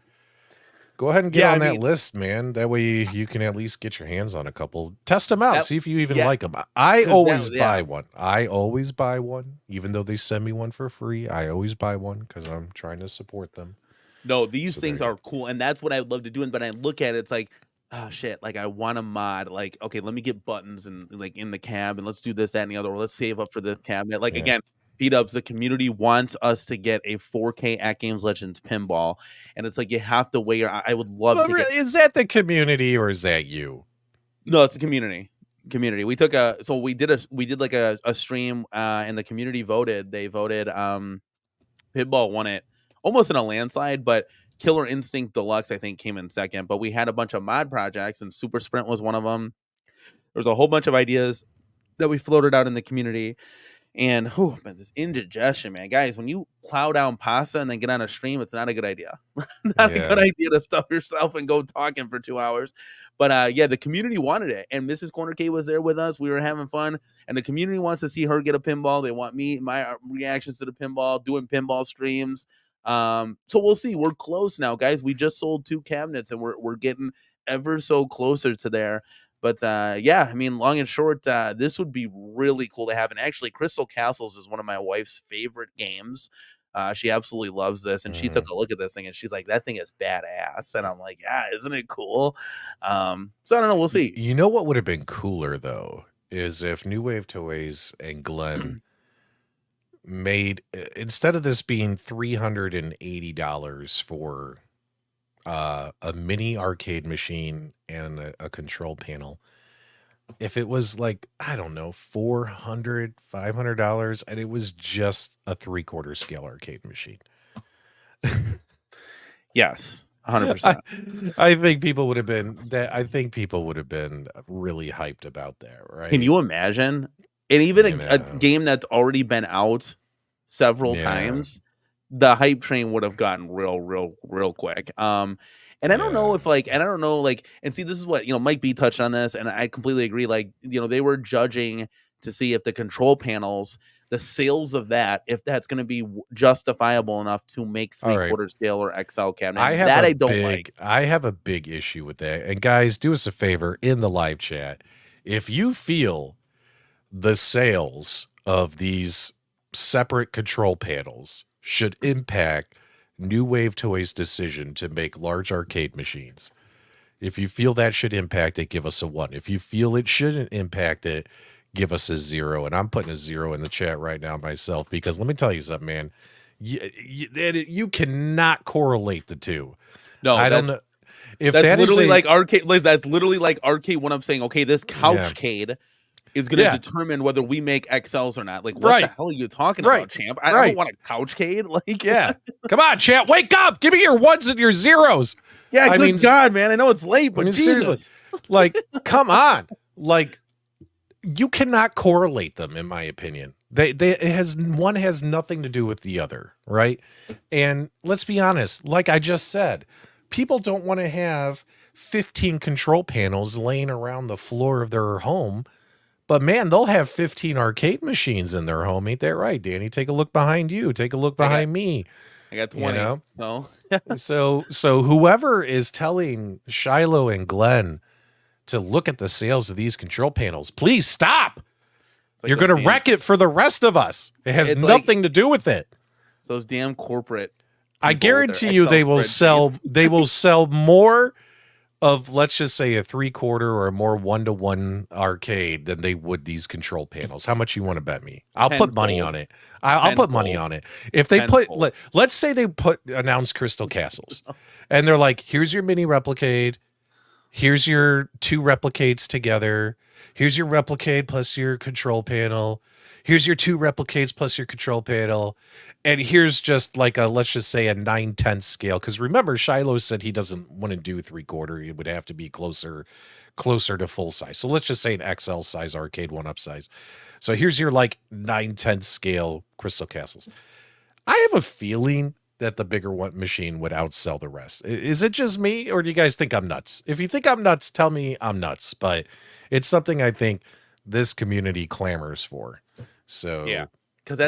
S2: go ahead and get on that list, man. That way you can at least get your hands on a couple. Test them out. See if you even like them. I always buy one. I always buy one. Even though they send me one for free, I always buy one because I'm trying to support them.
S1: No, these things are cool. And that's what I love to do. And but I look at it, it's like, oh shit, like I want a mod. Like, okay, let me get buttons and like in the cab and let's do this, that, and the other. Or let's save up for this cabinet. Like again, P-Dubs, the community wants us to get a 4K at Games Legends pinball, and it's like you have to wait. I would love to.
S2: Is that the community or is that you?
S1: No, it's the community. We took we did like a stream, and the community voted. They voted. Pinball won it almost in a landslide, but Killer Instinct Deluxe I think came in second. But we had a bunch of mod projects, and Super Sprint was one of them. There was a whole bunch of ideas that we floated out in the community. And man, this indigestion, man. Guys, when you plow down pasta and then get on a stream, it's not a good idea. Not a good idea to stuff yourself and go talking for 2 hours. But the community wanted it. And Mrs. Corner K was there with us. We were having fun. And the community wants to see her get a pinball. They want my reactions to the pinball, doing pinball streams. So we'll see. We're close now, guys. We just sold 2 cabinets and we're getting ever so closer to there. But I mean, long and short, this would be really cool to have. And actually, Crystal Castles is one of my wife's favorite games. She absolutely loves this. And she took a look at this thing and she's like, that thing is badass. And I'm like, yeah, isn't it cool? So I don't know. We'll see.
S2: You know what would have been cooler, though, is if New Wave Toys and Glenn made, instead of this being $380 for a mini arcade machine and a control panel, if it was like, I don't know, $400, $500, and it was just a 3/4 scale arcade machine.
S1: Yes, 100%.
S2: I think people would have been really hyped about that, right?
S1: Can you imagine? And even a game that's already been out several times, the hype train would have gotten real quick. And I don't know if and see, this is what, Mike B touched on this, and I completely agree. Like, they were judging to see if the control panels, the sales of that, if that's going to be justifiable enough to make 3/4 scale or XL cabinet. I don't like.
S2: I have a big issue with that. And guys, do us a favor in the live chat. If you feel the sales of these separate control panels should impact New Wave Toys' decision to make large arcade machines, if you feel that should impact it, give us a 1. If you feel it shouldn't impact it, give us a 0. And I'm putting a 0 in the chat right now myself, because let me tell you something, man. You cannot correlate the two.
S1: No,
S2: I don't know. If
S1: that's literally like arcade, that's literally like Arcade1up saying, okay, this couchcade is going to determine whether we make XLs or not. Like, what the hell are you talking about, champ? I don't want a couchcade. Like,
S2: come on, champ, wake up! Give me your 1s and your 0s.
S1: Yeah, I mean, God, man, I know it's late, but
S2: seriously, like, come on, like, you cannot correlate them, in my opinion. One has nothing to do with the other, right? And let's be honest, like I just said, people don't want to have 15 control panels laying around the floor of their home. But man, they'll have 15 arcade machines in their home. Ain't that right, Danny? Take a look behind you. Take a look behind me.
S1: I got 20.
S2: So whoever is telling Shiloh and Glenn to look at the sales of these control panels, please stop. Like you're going to wreck it for the rest of us. It has nothing to do with it.
S1: Those damn corporate.
S2: I guarantee you they will sell. They will sell more of, let's just say, a 3/4 or a more 1-to-1 arcade than they would these control panels. How much you want to bet me? I'll put money on it. I'll put money on it. If they let's say they announce Crystal Castles, and they're like, here's your mini replicade, here's your 2 replicates together, here's your replicade plus your control panel, here's your 2 replicates plus your control panel, and here's just like let's just say a 9/10 scale. Because remember, Shiloh said he doesn't want to do 3/4. It would have to be closer to full size. So let's just say an XL size Arcade1up size. So here's your like 9/10 scale Crystal Castles. I have a feeling that the bigger machine would outsell the rest. Is it just me, or do you guys think I'm nuts? If you think I'm nuts, tell me I'm nuts. But it's something I think this community clamors for. So
S1: yeah, because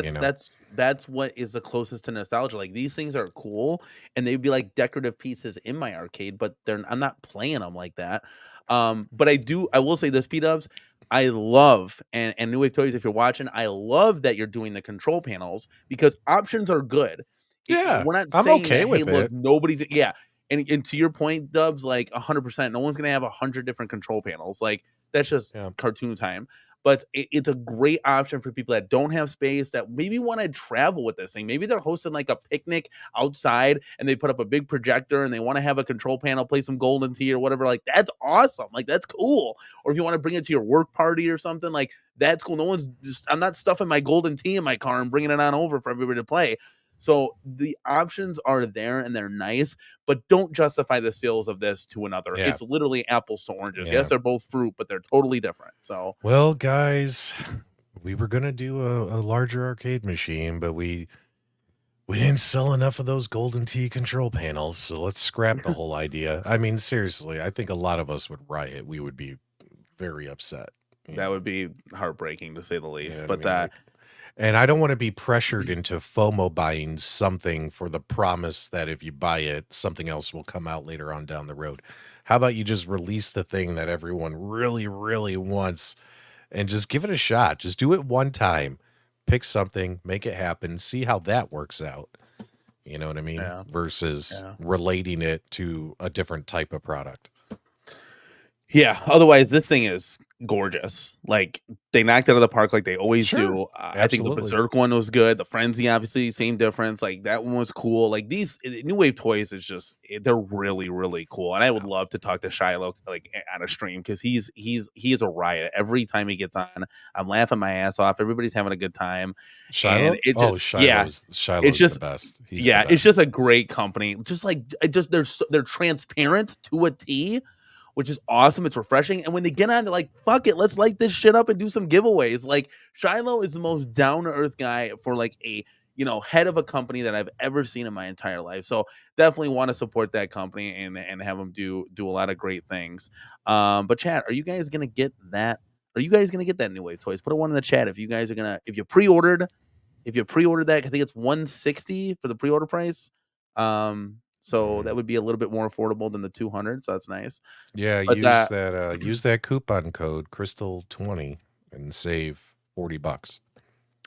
S1: that's what is the closest to nostalgia. Like, these things are cool, and they'd be like decorative pieces in my arcade, but I'm not playing them like that. But I will say this, P-Dubs, I love, and New Wave Toys, if you're watching, I love that you're doing the control panels, because options are good.
S2: Yeah,
S1: We're not
S2: I'm
S1: saying
S2: okay
S1: that,
S2: with
S1: hey, look,
S2: it.
S1: nobody's, yeah. And to your point, Dubs, like 100%, no one's going to have 100 different control panels. Like, that's just cartoon time. But it's a great option for people that don't have space, that maybe want to travel with this thing. Maybe they're hosting like a picnic outside, and they put up a big projector, and they want to have a control panel, play some Golden Tee or whatever. Like, that's awesome. Like, that's cool. Or if you want to bring it to your work party or something, like, that's cool. I'm not stuffing my Golden Tee in my car and bringing it on over for everybody to play. So the options are there, and they're nice, but don't justify the sales of this to another. Yeah. It's literally apples to oranges. Yeah. Yes, they're both fruit, but they're totally different. So,
S2: well, guys, we were going to do a larger arcade machine, but we didn't sell enough of those Golden Tee control panels. So let's scrap the whole idea. I mean, seriously, I think a lot of us would riot. We would be very upset.
S1: That would be heartbreaking, to say the least.
S2: Yeah,
S1: but I mean,
S2: and I don't want to be pressured into FOMO buying something for the promise that if you buy it, something else will come out later on down the road. How about you just release the thing that everyone really, really wants and just give it a shot? Just do it one time. Pick something, make it happen, see how that works out. You know what I mean? Yeah. Versus relating it to a different type of product.
S1: Yeah, otherwise this thing is gorgeous. Like, they knocked it out of the park like they always do. I think the Berserk one was good. The Frenzy, obviously, same difference. Like, that one was cool. Like, these New Wave Toys is just, they're really, really cool. And I would love to talk to Shiloh like on a stream, because he is a riot every time he gets on. I'm laughing my ass off. Everybody's having a good time.
S2: Shiloh? Shiloh's the best. He's the best.
S1: It's just a great company. They're transparent to a T, which is awesome. It's refreshing. And when they get on, they're like, fuck it, let's light this shit up and do some giveaways. Like, Shiloh is the most down-to-earth guy for like a, head of a company that I've ever seen in my entire life. So definitely want to support that company and have them do a lot of great things. But chat, are you guys going to get that? Are you guys going to get that New Wave Toys? Put a one in the chat if you guys are going to, if you pre-ordered that. I think it's $160 for the pre-order price. So that would be a little bit more affordable than the 200. So that's nice.
S2: Yeah, use that coupon code Crystal20 and save $40.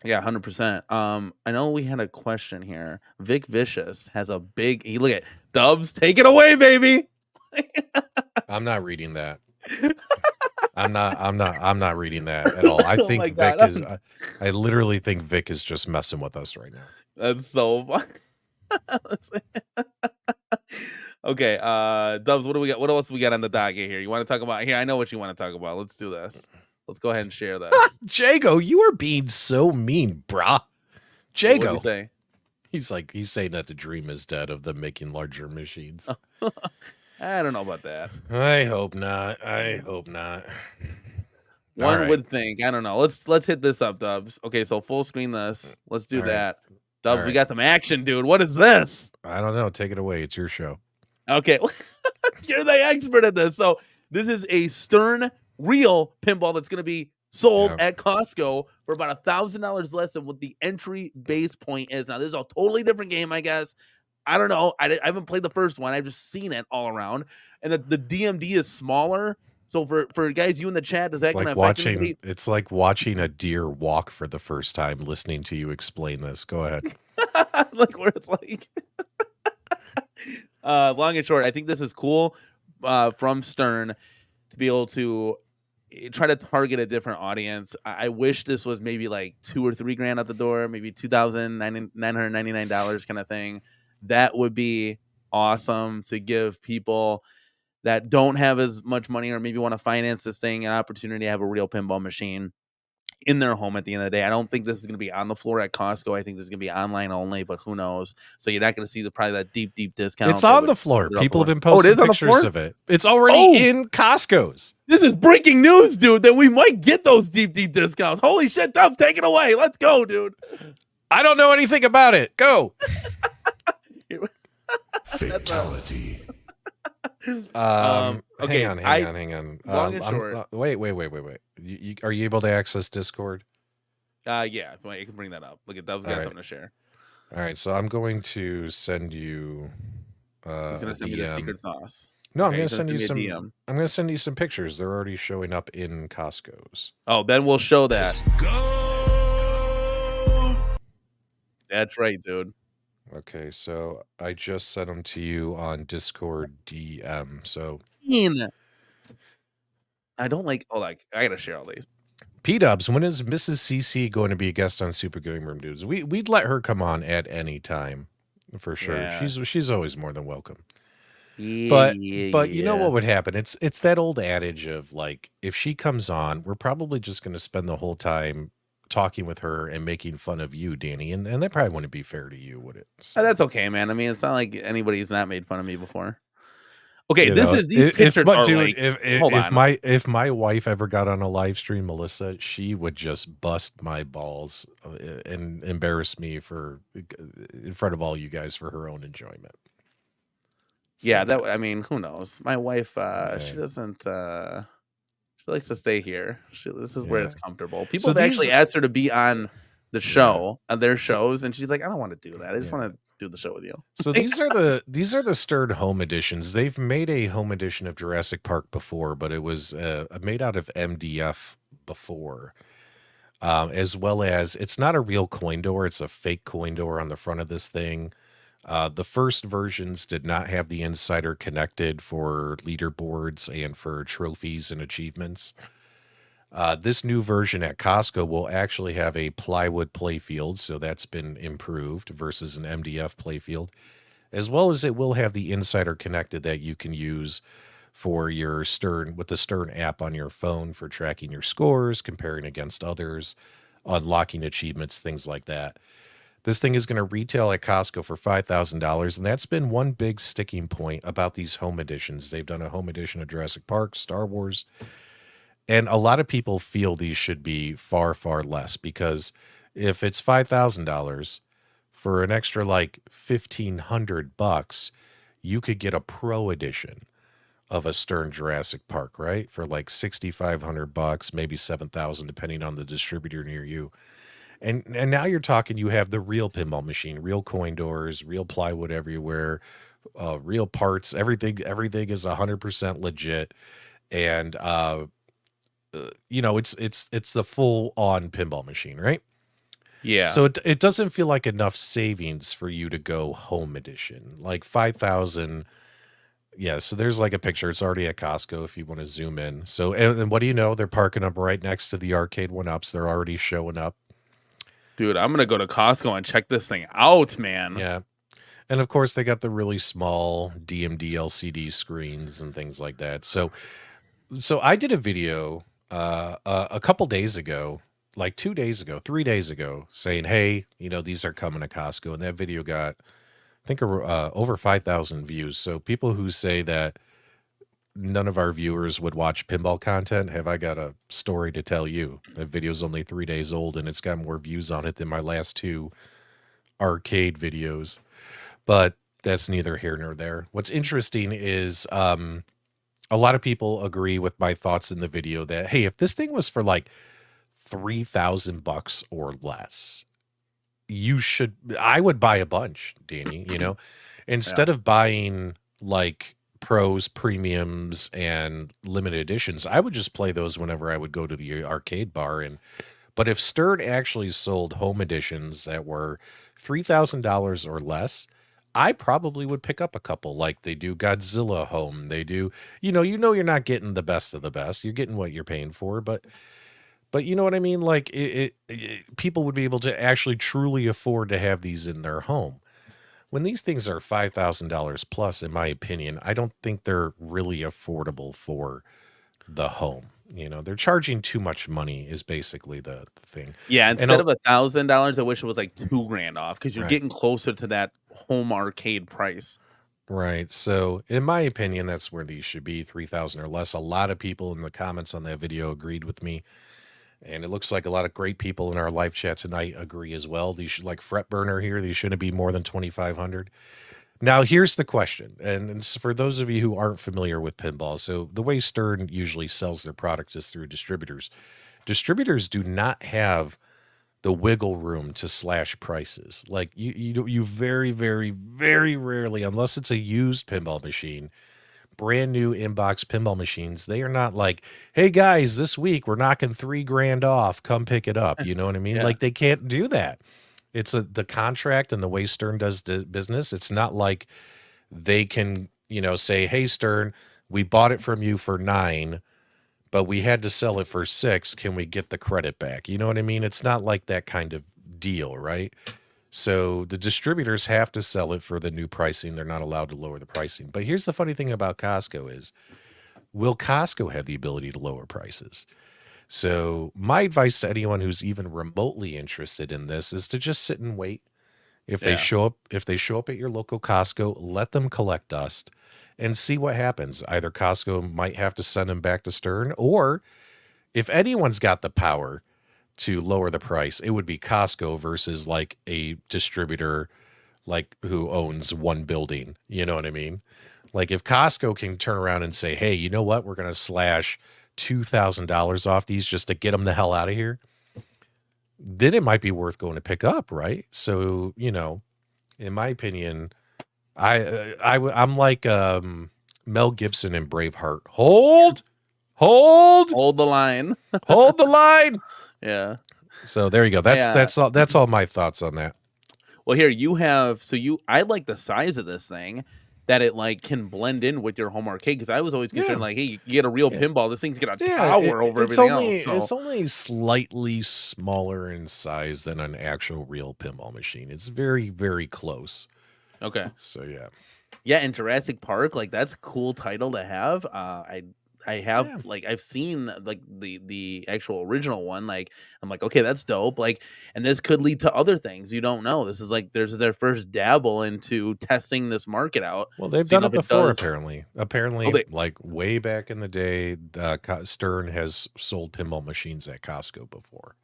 S1: Yeah, 100%. I know we had a question here. Vic Vicious has a big. Look at Dubs. Take it away, baby.
S2: I'm not reading that. I'm not reading that at all. I think Vic is. I literally think Vic is just messing with us right now.
S1: That's so fun. Okay, Dubs, what do we got? What else we got on the docket here? You want to talk about here? I know what you want to talk about. Let's do this. Let's go ahead and share this.
S2: Jago, you are being so mean, brah. Jago.
S1: What did he say?
S2: He's saying that the dream is dead of them making larger machines.
S1: I don't know about that.
S2: I hope not.
S1: One would think. I don't know. Let's hit this up, Dubs. Okay, so full screen this. Let's do that. Dubs, we got some action, dude. What is this?
S2: I don't know. Take it away. It's your show.
S1: Okay. You're the expert at this. So this is a Stern real pinball that's going to be sold at Costco for about $1,000 less than what the entry base point is. Now, this is a totally different game, I guess. I don't know. I haven't played the first one. I've just seen it all around. And the DMD is smaller. So for guys, you in the chat, does that kind of affect
S2: watching? It's like watching a deer walk for the first time, listening to you explain this. Go ahead.
S1: Like where it's like long and short, I think this is cool from Stern to be able to try to target a different audience. I wish this was maybe like $2 or $3 grand at the door, maybe $2,999 kind of thing. That would be awesome to give people that don't have as much money or maybe want to finance this thing an opportunity to have a real pinball machine in their home at the end of the day. I don't think this is going to be on the floor at Costco. I think this is going to be online only, but who knows? So you're not going to see probably that deep discount.
S2: It's on the floor. People have been posting pictures of it. It's already in Costco's.
S1: This is breaking news, dude, that we might get those deep discounts. Holy shit, Duff, take it away. Let's go, dude.
S2: I don't know anything about it. Go.
S3: Fatality.
S1: Okay,
S2: hang on.
S1: Long and short.
S2: Wait. Are you able to access Discord?
S1: Yeah, I can bring that up. Look at that. Was got something to share.
S2: All right, so I'm going to send you.
S1: He's gonna send me the secret sauce.
S2: No, okay, I'm gonna send you some. I'm gonna send you some pictures. They're already showing up in Costco's.
S1: Oh, then we'll show that.
S3: Let's go.
S1: That's right, dude.
S2: Okay, so I just sent them to you on Discord DM. So
S1: I don't like. Oh, like I gotta share all these.
S2: P-Dubs, when is Mrs. CC going to be a guest on Super Game Room Dudes? We'd let her come on at any time, for sure. Yeah. She's always more than welcome. But you know what would happen? It's that old adage of like, if she comes on, we're probably just going to spend the whole time talking with her and making fun of you, Danny, and that probably wouldn't be fair to you, would it?
S1: So, that's okay, man. I mean, it's not like anybody's not made fun of me before. Okay, these pictures are
S2: dude,
S1: like,
S2: hold on. If my wife ever got on a live stream, Melissa, she would just bust my balls and embarrass me in front of all you guys for her own enjoyment. So,
S1: yeah, I mean, who knows? My wife, she doesn't. She likes to stay here. This is where it's comfortable. People have actually asked her to be on the show, on their shows, and she's like, I don't want to do that. I just want to do the show with you.
S2: So these are the Stern home editions. They've made a home edition of Jurassic Park before, but it was made out of MDF before, as well as it's not a real coin door. It's a fake coin door on the front of this thing. The first versions did not have the insider connected for leaderboards and for trophies and achievements. This new version at Costco will actually have a plywood playfield, so that's been improved versus an MDF playfield, as well as it will have the insider connected that you can use for your Stern, with the Stern app on your phone for tracking your scores, comparing against others, unlocking achievements, things like that. This thing is going to retail at Costco for $5,000, and that's been one big sticking point about these home editions. They've done a home edition of Jurassic Park, Star Wars, and a lot of people feel these should be far, far less, because if it's $5,000 for an extra like $1,500, you could get a pro edition of a Stern Jurassic Park, right? For like $6,500, maybe $7,000, depending on the distributor near you. And now you're talking, you have the real pinball machine, real coin doors, real plywood everywhere, real parts. Everything is 100% legit, and it's the full on pinball machine, right?
S1: Yeah.
S2: So it doesn't feel like enough savings for you to go home edition, like $5,000. Yeah. So there's like a picture. It's already at Costco if you want to zoom in. So and what do you know? They're parking up right next to the Arcade1ups. They're already showing up.
S1: Dude, I'm gonna go to Costco and check this thing out, man.
S2: Yeah. And of course they got the really small DMD LCD screens and things like that. So I did a video a couple days ago, like 2 days ago, 3 days ago, saying, hey, these are coming to Costco. And that video got, I think, over 5,000 views. So people who say that none of our viewers would watch pinball content, have I got a story to tell you. That video's only 3 days old, and it's got more views on it than my last 2 arcade videos. But that's neither here nor there. What's interesting is a lot of people agree with my thoughts in the video that, hey, if this thing was for like $3,000 or less, I would buy a bunch, Danny, instead of buying like pros, premiums, and limited editions, I would just play those whenever I would go to the arcade bar. But if Stern actually sold home editions that were $3,000 or less, I probably would pick up a couple, like they do Godzilla home. They do, you're not getting the best of the best. You're getting what you're paying for, but you know what I mean? Like people would be able to actually truly afford to have these in their home. When these things are $5,000 plus, in my opinion, I don't think they're really affordable for the home. They're charging too much money is basically the thing.
S1: Yeah, instead of $1,000, I wish it was like $2,000 off, because you're getting closer to that home arcade price.
S2: Right. So in my opinion, that's where these should be, 3,000 or less. A lot of people in the comments on that video agreed with me. And it looks like a lot of great people in our live chat tonight agree as well. These should, like Fret Burner here, these shouldn't be more than 2,500. Now, here's the question, and for those of you who aren't familiar with pinball, so the way Stern usually sells their products is through distributors. Distributors do not have the wiggle room to slash prices. Like you very, very, very rarely, unless it's a used pinball machine, brand new inbox pinball machines, they are not like, hey guys, this week we're knocking $3,000 off. Come pick it up. You know what I mean?
S1: Yeah.
S2: Like they can't do that. It's the contract and the way Stern does business. It's not like they can, say, hey, Stern, we bought it from you for $9, but we had to sell it for $6. Can we get the credit back? You know what I mean? It's not like that kind of deal, right? So the distributors have to sell it for the new pricing. They're not allowed to lower the pricing. But here's the funny thing about Costco is, will Costco have the ability to lower prices? So my advice to anyone who's even remotely interested in this is to just sit and wait. If they show up at your local Costco, let them collect dust and see what happens. Either Costco might have to send them back to Stern, or if anyone's got the power to lower the price, it would be Costco versus like a distributor like who owns one building. You know what I mean? Like if Costco can turn around and say, hey, you know what? We're going to slash $2,000 off these just to get them the hell out of here, then it might be worth going to pick up, right? So, in my opinion, I'm like Mel Gibson in Braveheart. Hold
S1: the line.
S2: hold the line.
S1: Yeah.
S2: So there you go. That's all my thoughts on that.
S1: Well, here you have. I like the size of this thing, that it like can blend in with your home arcade, because I was always concerned like, hey, you get a real pinball, this thing's gonna tower over everything else. So.
S2: It's only slightly smaller in size than an actual real pinball machine. It's very, very close.
S1: Okay.
S2: So
S1: yeah, in Jurassic Park, like that's a cool title to have. I have like I've seen like the actual original one. Like I'm like, okay, that's dope. Like, and this could lead to other things. You don't know. This is like there's their first dabble into testing this market out.
S2: Well, they've done it before, apparently. Like way back in the day, Stern has sold pinball machines at Costco before.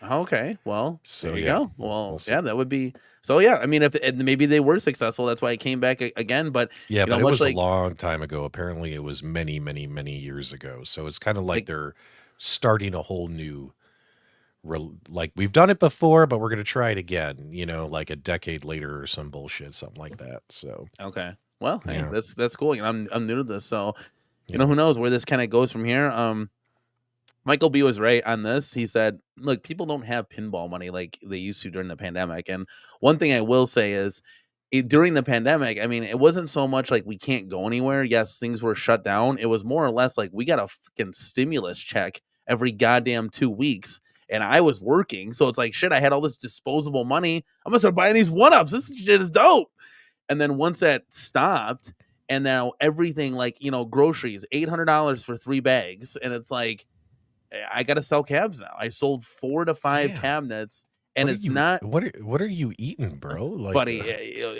S1: Okay, well,
S2: so
S1: there you go. Well, that would be so. Yeah, I mean, if maybe they were successful, that's why it came back again. But
S2: but it was a long time ago. Apparently, it was many, many, many years ago. So it's kind of like they're starting a whole new. Like we've done it before, but we're gonna try it again. Like a decade later or some bullshit, something like that. So
S1: okay, well, hey, that's cool. I'm new to this, so who knows where this kind of goes from here. Michael B was right on this. He said, look, people don't have pinball money like they used to during the pandemic. And one thing I will say is during the pandemic, I mean, it wasn't so much like we can't go anywhere. Yes, things were shut down. It was more or less like we got a fucking stimulus check every goddamn 2 weeks. And I was working. So it's like, shit, I had all this disposable money. I'm going to start buying these one-ups. This shit is dope. And then once that stopped, and now everything like, groceries, $800 for 3 bags. And it's like, I got to sell cabs now. I sold 4 to 5 cabinets, and it's not.
S2: What are you eating, bro? Like,
S1: buddy,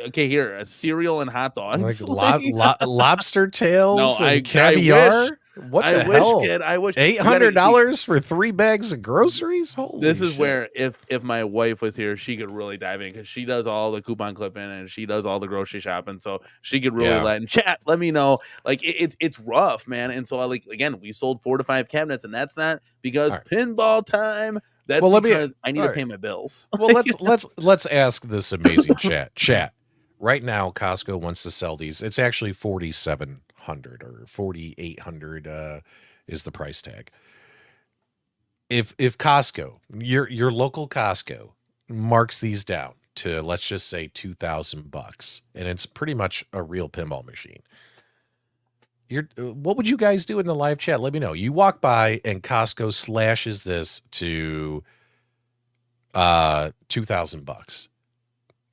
S1: okay, here, a cereal and hot dogs,
S2: like lobster tails and
S1: I
S2: caviar.
S1: wish, kid. I wish
S2: $800 for 3 bags of groceries. Holy
S1: this is
S2: shit.
S1: where if my wife was here, she could really dive in, because she does all the coupon clipping and she does all the grocery shopping, so she could really let me know. Like it's rough, man. And so again, we sold 4 to 5 cabinets, and that's not because pinball time. That's because I need to pay my bills.
S2: Well, let's ask this amazing chat. Right now, Costco wants to sell these. It's actually $4,700 or $4,800 is the price tag. If Costco, your local Costco, marks these down to, let's just say, $2,000, and it's pretty much a real pinball machine, what would you guys do in the live chat? Let me know. You walk by and Costco slashes this to $2,000.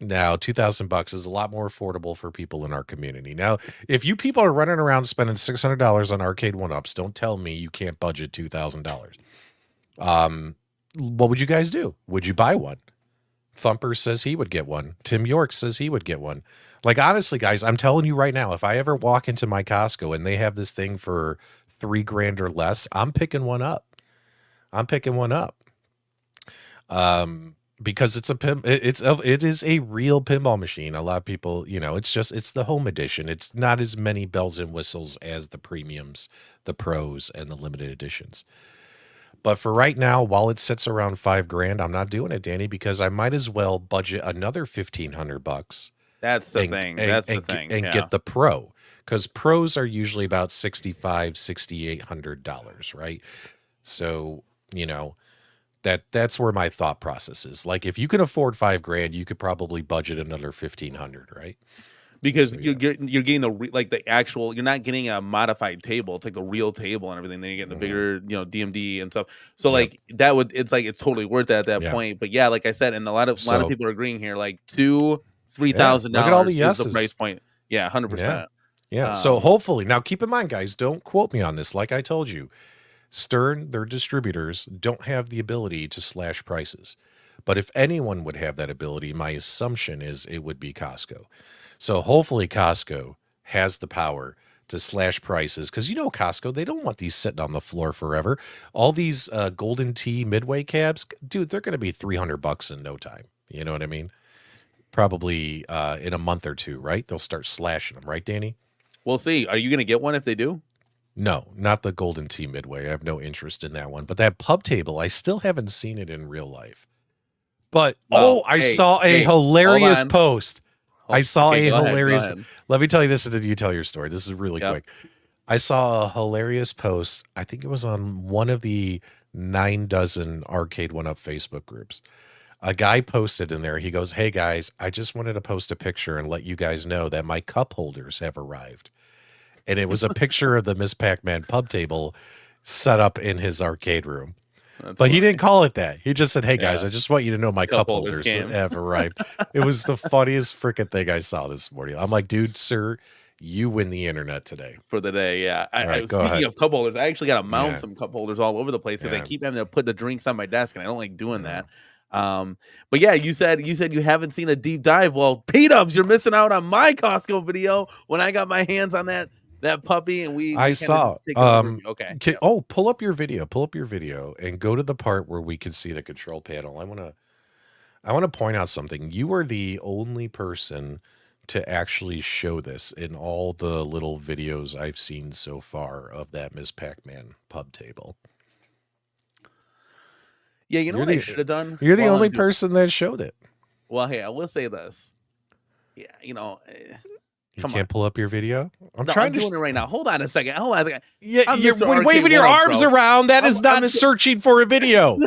S2: Now, $2,000 is a lot more affordable for people in our community. Now, if you people are running around spending $600 on Arcade1ups, don't tell me you can't budget $2,000. What would you guys do? Would you buy one? Thumper says he would get one. Tim York says he would get one. Like, honestly, guys, I'm telling you right now, if I ever walk into my Costco and they have this thing for $3,000 or less, I'm picking one up. because it's it is a real pinball machine. A lot of people, it's the home edition. It's not as many bells and whistles as the premiums, the pros, and the limited editions. But for right now, while it sits around $5,000, I'm not doing it, Danny, because I might as well budget another $1,500.
S1: That's the thing. That's the thing.
S2: And get the pro, because pros are usually about $6,500, $6,800, right? So, that's where my thought process is. Like, if you can afford $5,000, you could probably budget another 1,500, right?
S1: Because so, you're getting the actual. You're not getting a modified table. It's like the real table and everything. Then you're getting the bigger, DMD and stuff. So like that would. It's like it's totally worth it at that point. But yeah, like I said, and a lot of people are agreeing here. Like $2,000-$3,000.
S2: Look at all the yeses.
S1: Is the price point. Yeah, 100%.
S2: Yeah. So hopefully, now keep in mind, guys, don't quote me on this. Like I told you, Stern, their distributors don't have the ability to slash prices. But if anyone would have that ability, my assumption is it would be Costco. So hopefully Costco has the power to slash prices, because Costco, they don't want these sitting on the floor forever. All these Golden Tee Midway cabs, dude, they're going to be $300 in no time. You know what I mean? Probably in a month or two, right? They'll start slashing them, right, Danny?
S1: We'll see. Are you going to get one if they do?
S2: No, not the Golden Tee Midway. I have no interest in that one. But that pub table, I still haven't seen it in real life. But I saw a hilarious post. I saw a hilarious. Let me tell you this, and then you tell your story. This is really quick. I saw a hilarious post. I think it was on one of the 9 dozen Arcade1up Facebook groups. A guy posted in there. He goes, "Hey guys, I just wanted to post a picture and let you guys know that my cup holders have arrived." And it was a picture of the Miss Pac-Man pub table set up in his arcade room. But he didn't call it that. He just said, "Hey guys, I just want you to know my cup holders have arrived." It was the funniest freaking thing I saw this morning. I'm like, dude, sir, you win the internet today.
S1: For the day, yeah. Speaking of cup holders, I actually got to mount some cup holders all over the place because I keep having to put the drinks on my desk, and I don't like doing that. But yeah, you said you haven't seen a deep dive. Well, P-Dubs, you're missing out on my Costco video when I got my hands on that puppy, and I
S2: saw.
S1: Okay.
S2: Pull up your video and go to the part where we can see the control panel. I want to point out something. You are the only person to actually show this in all the little videos I've seen so far of that Miss Pac-Man pub table.
S1: Yeah, you know what I should have done?
S2: You're the only person that showed it.
S1: Well, hey, I will say this. Yeah,
S2: You can't pull up your video?
S1: I'm doing it right now. Hold on a second.
S2: Yeah, you're waving your arms around. That is not searching for a video.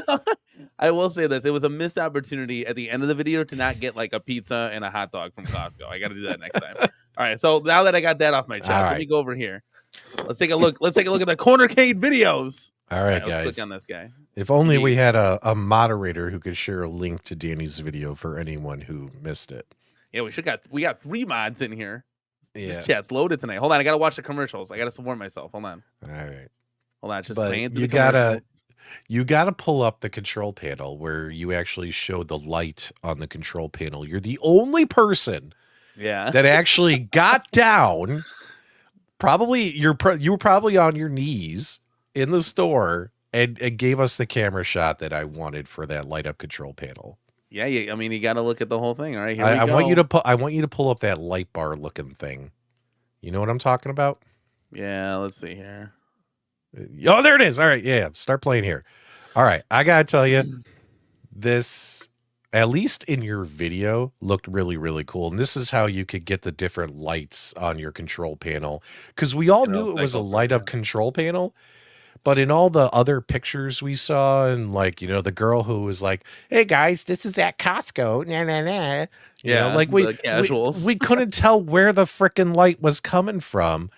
S1: I will say this. It was a missed opportunity at the end of the video to not get like a pizza and a hot dog from Costco. I got to do that next time. All right. So now that I got that off my chest, let me go over here. Let's take a look. Let's take a look at the Cornercade videos.
S2: All right, guys.
S1: Click on this guy.
S2: If only we had a moderator who could share a link to Danny's video for anyone who missed it.
S1: Yeah, we got 3 mods in here.
S2: Yeah.
S1: This chat's loaded tonight. Hold on, I gotta watch the commercials. I gotta support myself. Hold on.
S2: All right.
S1: Hold on, just playing through
S2: you gotta pull up the control panel where you actually show the light on the control panel. You're the only person that actually got down. Probably you were probably on your knees in the store and gave us the camera shot that I wanted for that light up control panel.
S1: Yeah, I mean, you got to look at the whole thing. All right, here
S2: I want you to pull up that light bar looking thing. You know what I'm talking about?
S1: Yeah, let's see here.
S2: Oh, there it is. All right, yeah, start playing here. All right, I gotta tell you, this, at least in your video, looked really, really cool. And this is how you could get the different lights on your control panel, because we all knew it was a light up control panel. But in all the other pictures we saw, and like, the girl who was like, "Hey guys, this is at Costco." Nah, nah, nah. Like we couldn't tell where the frickin' light was coming from.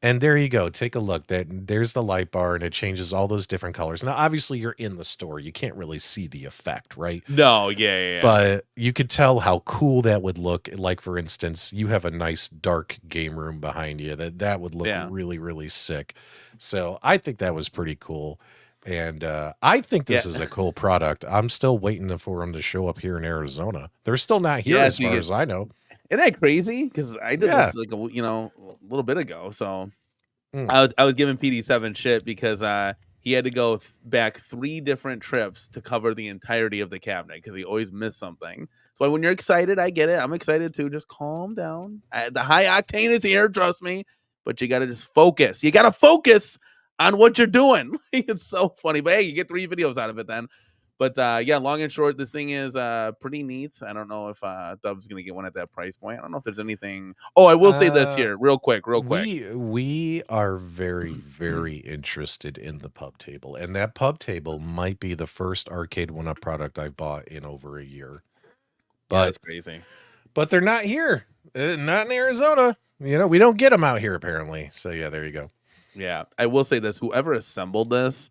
S2: And there you go. Take a look. There's the light bar, and it changes all those different colors. Now, obviously, you're in the store. You can't really see the effect, right?
S1: No, yeah.
S2: But you could tell how cool that would look. Like, for instance, you have a nice dark game room behind you. That would look really, really sick. So I think that was pretty cool. And I think this is a cool product. I'm still waiting for them to show up here in Arizona. They're still not here as far as I know.
S1: Isn't that crazy? Because I did this like a little bit ago. So I was giving PD7 shit because he had to go back 3 different trips to cover the entirety of the cabinet because he always missed something. So when you're excited, I get it. I'm excited too. Just calm down. The high octane is here, trust me. But you got to just focus. You got to focus on what you're doing. It's so funny. But hey, you get 3 videos out of it then. But yeah, long and short, this thing is pretty neat. I don't know if Dub's gonna get one at that price point. I don't know if there's anything. Oh, I will say this here, real quick.
S2: We are very, very interested in the pub table, and that pub table might be the first Arcade1up product I've bought in over a year. But
S1: yeah, that's crazy.
S2: But they're not here, not in Arizona. We don't get them out here apparently. So yeah, there you go.
S1: Yeah, I will say this: whoever assembled this.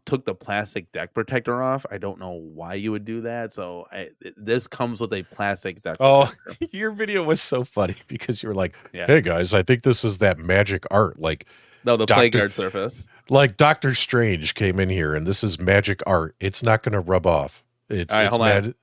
S1: Took the plastic deck protector off. I don't know why you would do that. So this comes with a plastic deck protector.
S2: Your video was so funny because you were like, hey guys, I think this is that magic art. Like,
S1: no, the play guard surface.
S2: Like Doctor Strange came in here and this is magic art. It's not going to rub off. All right, hold on.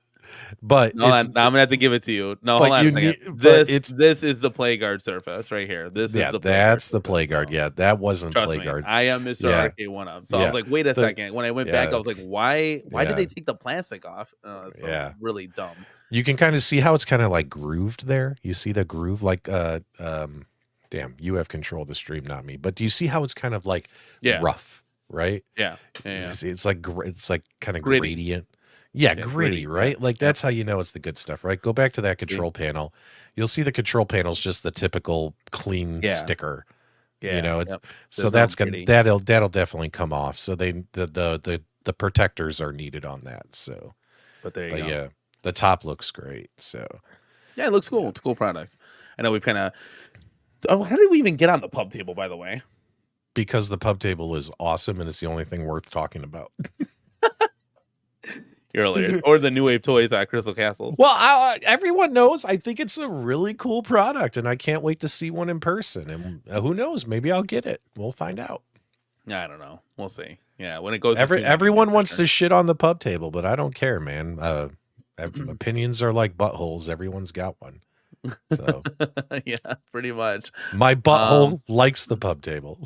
S2: But
S1: no, I'm gonna have to give it to you. No, hold on a second. This is the play guard surface right here. This is the
S2: play guard. Yeah, that wasn't play guard.
S1: I am Mr. Arcade1up. So I was like, wait a second. When I went back, I was like, why did they take the plastic off? So really dumb.
S2: You can kind of see how it's kind of like grooved there. You see the groove, like damn, you have control of the stream, not me. But do you see how it's kind of like rough, right?
S1: Yeah.
S2: It's like kind of gradient. Yeah, gritty, right? Like that's how you know it's the good stuff, right? Go back to that control panel. You'll see the control panel's just the typical clean sticker. Yeah, so that's that'll definitely come off. So the protectors are needed on that. So,
S1: but there you go.
S2: Yeah, the top looks great. So
S1: yeah, it looks cool. It's a cool product. I know we've kind of. Oh, how did we even get on the pub table? By the way,
S2: because the pub table is awesome and it's the only thing worth talking about.
S1: You're hilarious. Or the New Wave toys at Crystal Castles.
S2: Well, everyone knows. I think it's a really cool product, and I can't wait to see one in person. And who knows? Maybe I'll get it. We'll find out.
S1: I don't know. We'll see. Yeah, when it goes.
S2: Everyone wants to shit on the pub table, but I don't care, man. Opinions are like buttholes. Everyone's got one. So
S1: yeah, pretty much.
S2: My butthole likes the pub table.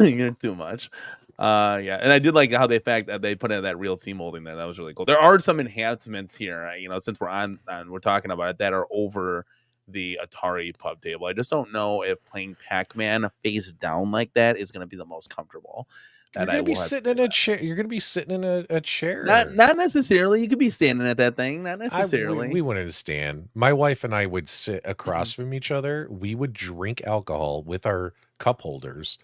S1: You're too much. Yeah, and I did like how they put in that real team molding there. That was really cool. There are some enhancements here, since we're talking about it, that are over the Atari pub table. I just don't know if playing Pac-Man face down like that is going to be the most comfortable.
S2: You're going to be sitting in a chair. You're going to be sitting in a chair.
S1: Not necessarily. You could be standing at that thing. Not necessarily.
S2: We wanted to stand. My wife and I would sit across from each other. We would drink alcohol with our cup holders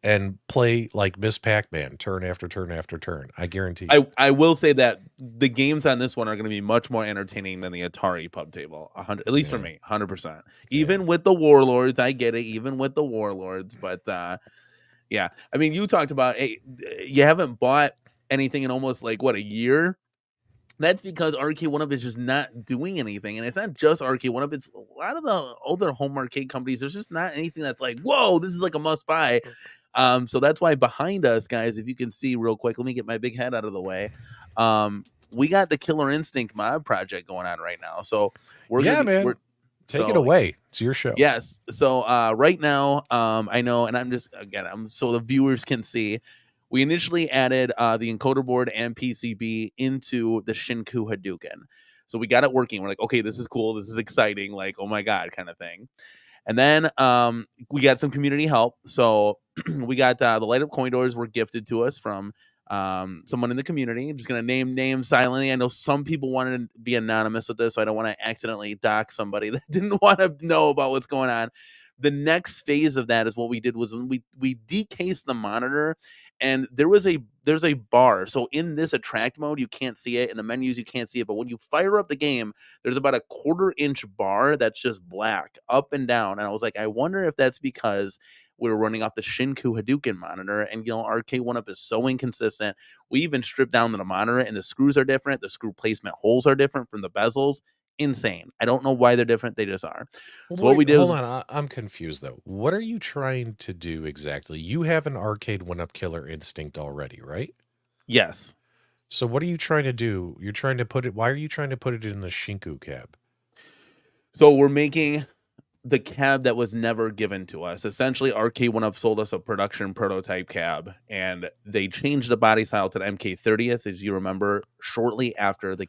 S2: and play like Miss Pac-Man turn after turn after turn. I guarantee you.
S1: I will say that the games on this one are going to be much more entertaining than the Atari pub table. 100, at least for me, 100%. Even with the Warlords, I get it. Even with the Warlords, but yeah. I mean, you talked about you haven't bought anything in almost like a year. That's because Arcade1up is just not doing anything. And it's not just Arcade1up. It's a lot of the older home arcade companies. There's just not anything that's like, whoa, this is like a must buy. So that's why behind us, guys, if you can see real quick, let me get my big head out of the way. We got the Killer Instinct mod project going on right now. So
S2: take it away. It's your show.
S1: Yes. So right now, I know, and so the viewers can see, we initially added the encoder board and PCB into the Shinku Hadouken. So we got it working. We're like, okay, this is cool. This is exciting. Like, oh my God, kind of thing. And then we got some community help. So we got the light up coin doors were gifted to us from someone in the community. I'm just going to name names silently. I know some people wanted to be anonymous with this, so I don't want to accidentally dox somebody that didn't want to know about what's going on. The next phase of that is what we did was when we decased the monitor, and there's a bar. So in this attract mode, you can't see it. In the menus, you can't see it. But when you fire up the game, there's about a 1/4 inch bar that's just black up and down. And I was like, I wonder if that's because we were running off the Shinku Hadouken monitor. And, Arcade1up is so inconsistent. We even stripped down the monitor, and the screws are different. The screw placement holes are different from the bezels. Insane. I don't know why they're different. They just are. So what we did.
S2: Hold on, I'm confused though. What are you trying to do exactly? You have an Arcade1up Killer Instinct already, right?
S1: Yes.
S2: So what are you trying to do? You're trying to put it. Why are you trying to put it in the Shinku cab?
S1: So we're making the cab that was never given to us. Essentially, Arcade1up sold us a production prototype cab, and they changed the body style to the MK30th, as you remember, shortly after the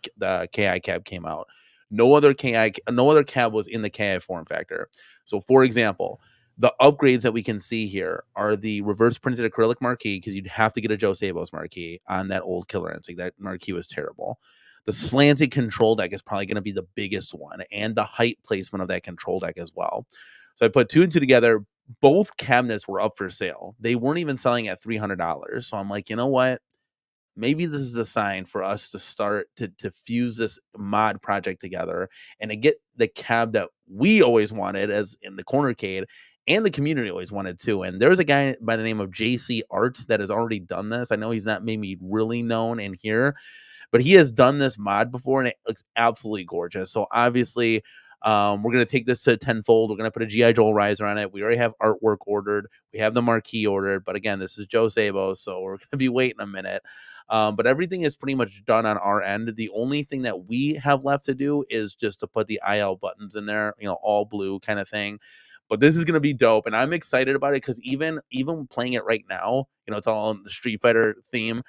S1: KI cab came out. No other cab was in the KI form factor. So, for example, the upgrades that we can see here are the reverse printed acrylic marquee, because you'd have to get a Joe Sabos marquee on that old Killer Instinct. That marquee was terrible. The slanted control deck is probably going to be the biggest one, and the height placement of that control deck as well. So I put two and two together. Both cabinets were up for sale. They weren't even selling at $300. So I'm like, you know what? Maybe this is a sign for us to start to fuse this mod project together and to get the cab that we always wanted, as in the Cornercade, and the community always wanted too. And there's a guy by the name of JC Art that has already done this. I know he's not maybe really known in here, but he has done this mod before, and it looks absolutely gorgeous. So obviously, we're going to take this to tenfold. We're going to put a G.I. Joe riser on it. We already have artwork ordered. We have the marquee ordered. But again, this is Joe Sabos, so we're going to be waiting a minute. But everything is pretty much done on our end. The only thing that we have left to do is just to put the IL buttons in there, all blue kind of thing. But this is going to be dope, and I'm excited about it because even playing it right now, it's all in the Street Fighter theme.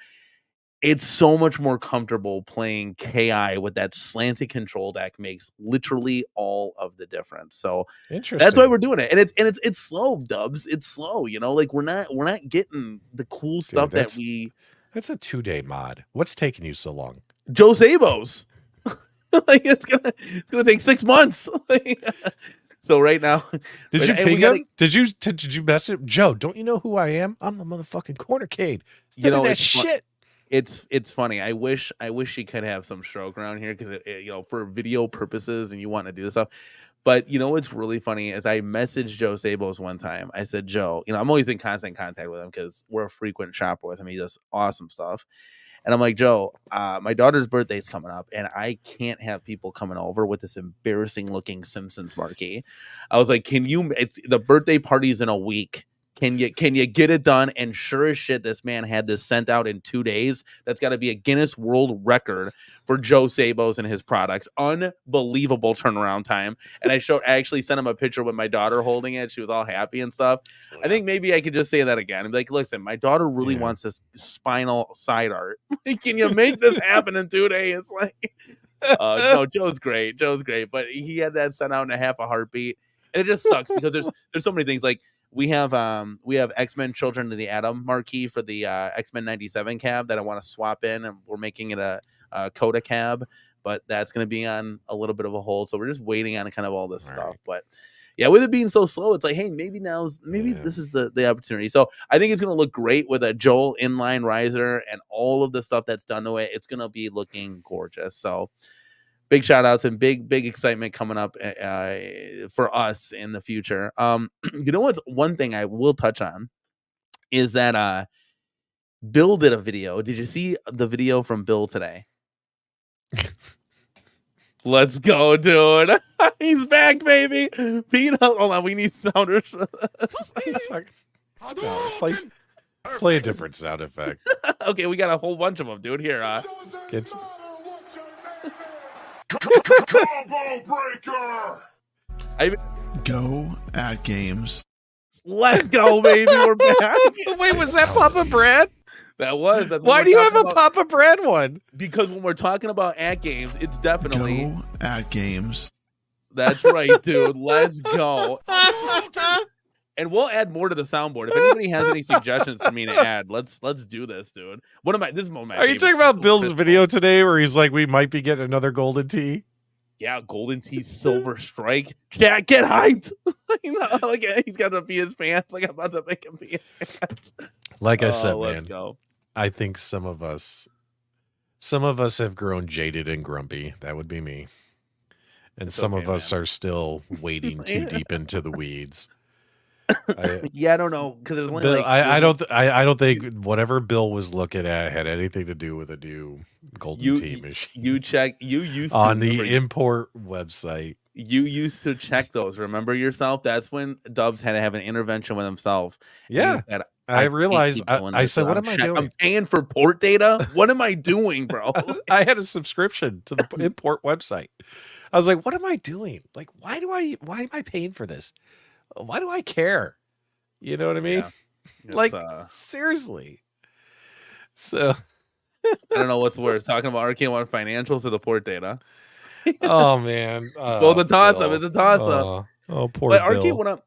S1: It's so much more comfortable playing KI with that slanted control deck. Makes literally all of the difference. So that's why we're doing it. And it's slow, Dubs. It's slow, like we're not getting the cool stuff that we.
S2: That's a 2-day mod. What's taking you so long?
S1: Joe Sabos. It's gonna take 6 months. So right now,
S2: did you ping him? Did you message him? Joe, don't you know who I am? I'm the motherfucking Cornercade. That shit.
S1: It's funny. I wish she could have some stroke around here, because for video purposes, and you want to do this stuff. But what's really funny is I messaged Joe Sabos one time. I said, Joe, I'm always in constant contact with him because we're a frequent shopper with him. He does awesome stuff. And I'm like, Joe, my daughter's birthday's coming up, and I can't have people coming over with this embarrassing looking Simpsons marquee. I was like, the birthday party's in a week. Can you get it done? And sure as shit, this man had this sent out in 2 days. That's got to be a Guinness World Record for Joe Sabos and his products. Unbelievable turnaround time. And I actually sent him a picture with my daughter holding it. She was all happy and stuff. I think maybe I could just say that again. I'm like, listen, my daughter really wants this spinal side art. Can you make this happen in 2 days? No, Joe's great. But he had that sent out in a half a heartbeat. And it just sucks because there's so many things. Like, we have X-Men Children of the Atom marquee for the X-Men 97 cab that I want to swap in, and we're making it a Coda cab, but that's going to be on a little bit of a hold. So we're just waiting on kind of all this stuff. Right. But yeah, with it being so slow, it's like, hey, maybe this is the opportunity. So I think it's going to look great with a Joel inline riser and all of the stuff that's done to it. It's going to be looking gorgeous. So big shout outs and big excitement coming up for us in the future. What's one thing I will touch on is that Bill did a video. Did you see the video from Bill today? Let's go, dude. He's back, baby. Peanut. Hold on, we need sounders.
S2: Play a different sound effect.
S1: Okay, we got a whole bunch of them, dude. Here,
S2: kids.
S3: Combo breaker.
S4: Go at games.
S1: Let's go, baby. We're back.
S2: Wait, was that Papa Brad?
S1: That was.
S2: Why do you have a Papa Brad one?
S1: Because when we're talking about at games, it's definitely
S4: Go at games.
S1: That's right, dude. Let's go. And we'll add more to the soundboard. If anybody has any suggestions for me to add, let's do this, dude. This is one of my
S2: Are you talking about Bill's video today where he's like, we might be getting another golden tee?
S1: Yeah, golden tee, silver strike. Jack, get hyped. Like he's got to pee his pants. Like I'm about to make him pee his pants.
S2: Like I said,
S1: let's
S2: man,
S1: go.
S2: I think some of us have grown jaded and grumpy. That would be me. And some of us are still wading too deep into the weeds.
S1: I don't know, because there's only
S2: Bill, I don't think whatever Bill was looking at had anything to do with a new golden tee machine.
S1: You used to
S2: on the import website.
S1: You used to check those. Remember yourself? That's when Dubs had to have an intervention with himself.
S2: Yeah, I realized. I said, "What am I doing?
S1: I'm paying for port data. What am I doing, bro?"
S2: I had a subscription to the import website. I was like, what am I doing? Like, why am I paying for this? Why do I care? You know what I mean?
S1: Yeah.
S2: Like, seriously. So
S1: I don't know what's worse, talking about Arcade1up financials or the port data.
S2: Oh man.
S1: Both a toss up. It's a toss up.
S2: Oh, poor
S1: But
S2: Bill.
S1: Arcade1up,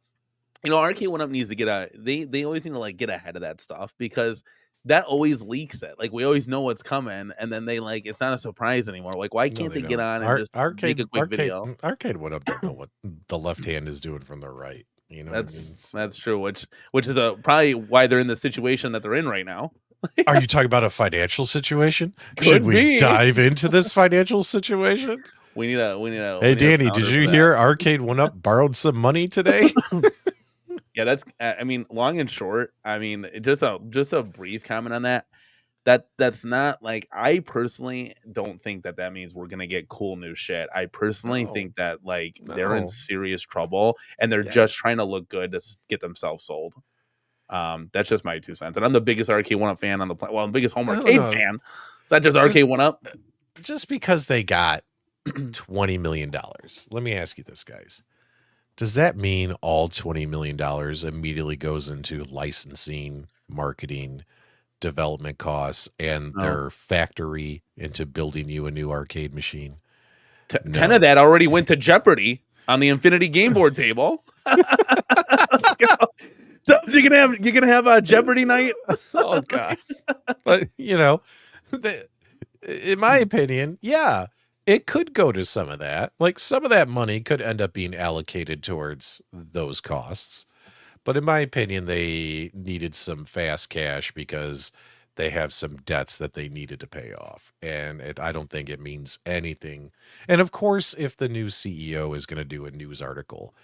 S1: Arcade1up needs to get they always need to like get ahead of that stuff, because that always leaks it. Like, we always know what's coming, and then they like, it's not a surprise anymore. Like, why can't they get on and just make a quick video?
S2: Arcade1up don't know what the left hand is doing from the right. You know,
S1: that's true. Which is probably why they're in the situation that they're in right now.
S2: Are you talking about a financial situation? Should we dive into this financial situation?
S1: We need a.
S2: Hey, Danny, did you hear Arcade1up borrowed some money today?
S1: Yeah, that's. I mean, long and short. I mean, just a brief comment on that. That's not like, I personally don't think that means we're gonna get cool new shit. I personally think that like they're in serious trouble, and they're just trying to look good to get themselves sold. That's just my 2 cents, and I'm the biggest Arcade1up fan on the planet. Well, I'm the biggest home arcade fan. It's not just Arcade1up.
S2: Just because they got $20 million. Let me ask you this, guys. Does that mean all $20 million immediately goes into licensing, marketing, development costs, and their factory into building you a new arcade machine?
S1: 10 of that already went to Jeopardy on the Infinity Game Board table. You're gonna have a Jeopardy night.
S2: Oh God! But in my opinion, yeah, it could go to some of that. Like, some of that money could end up being allocated towards those costs. But in my opinion, they needed some fast cash because they have some debts that they needed to pay off. And I don't think it means anything. And of course, if the new CEO is going to do a news article,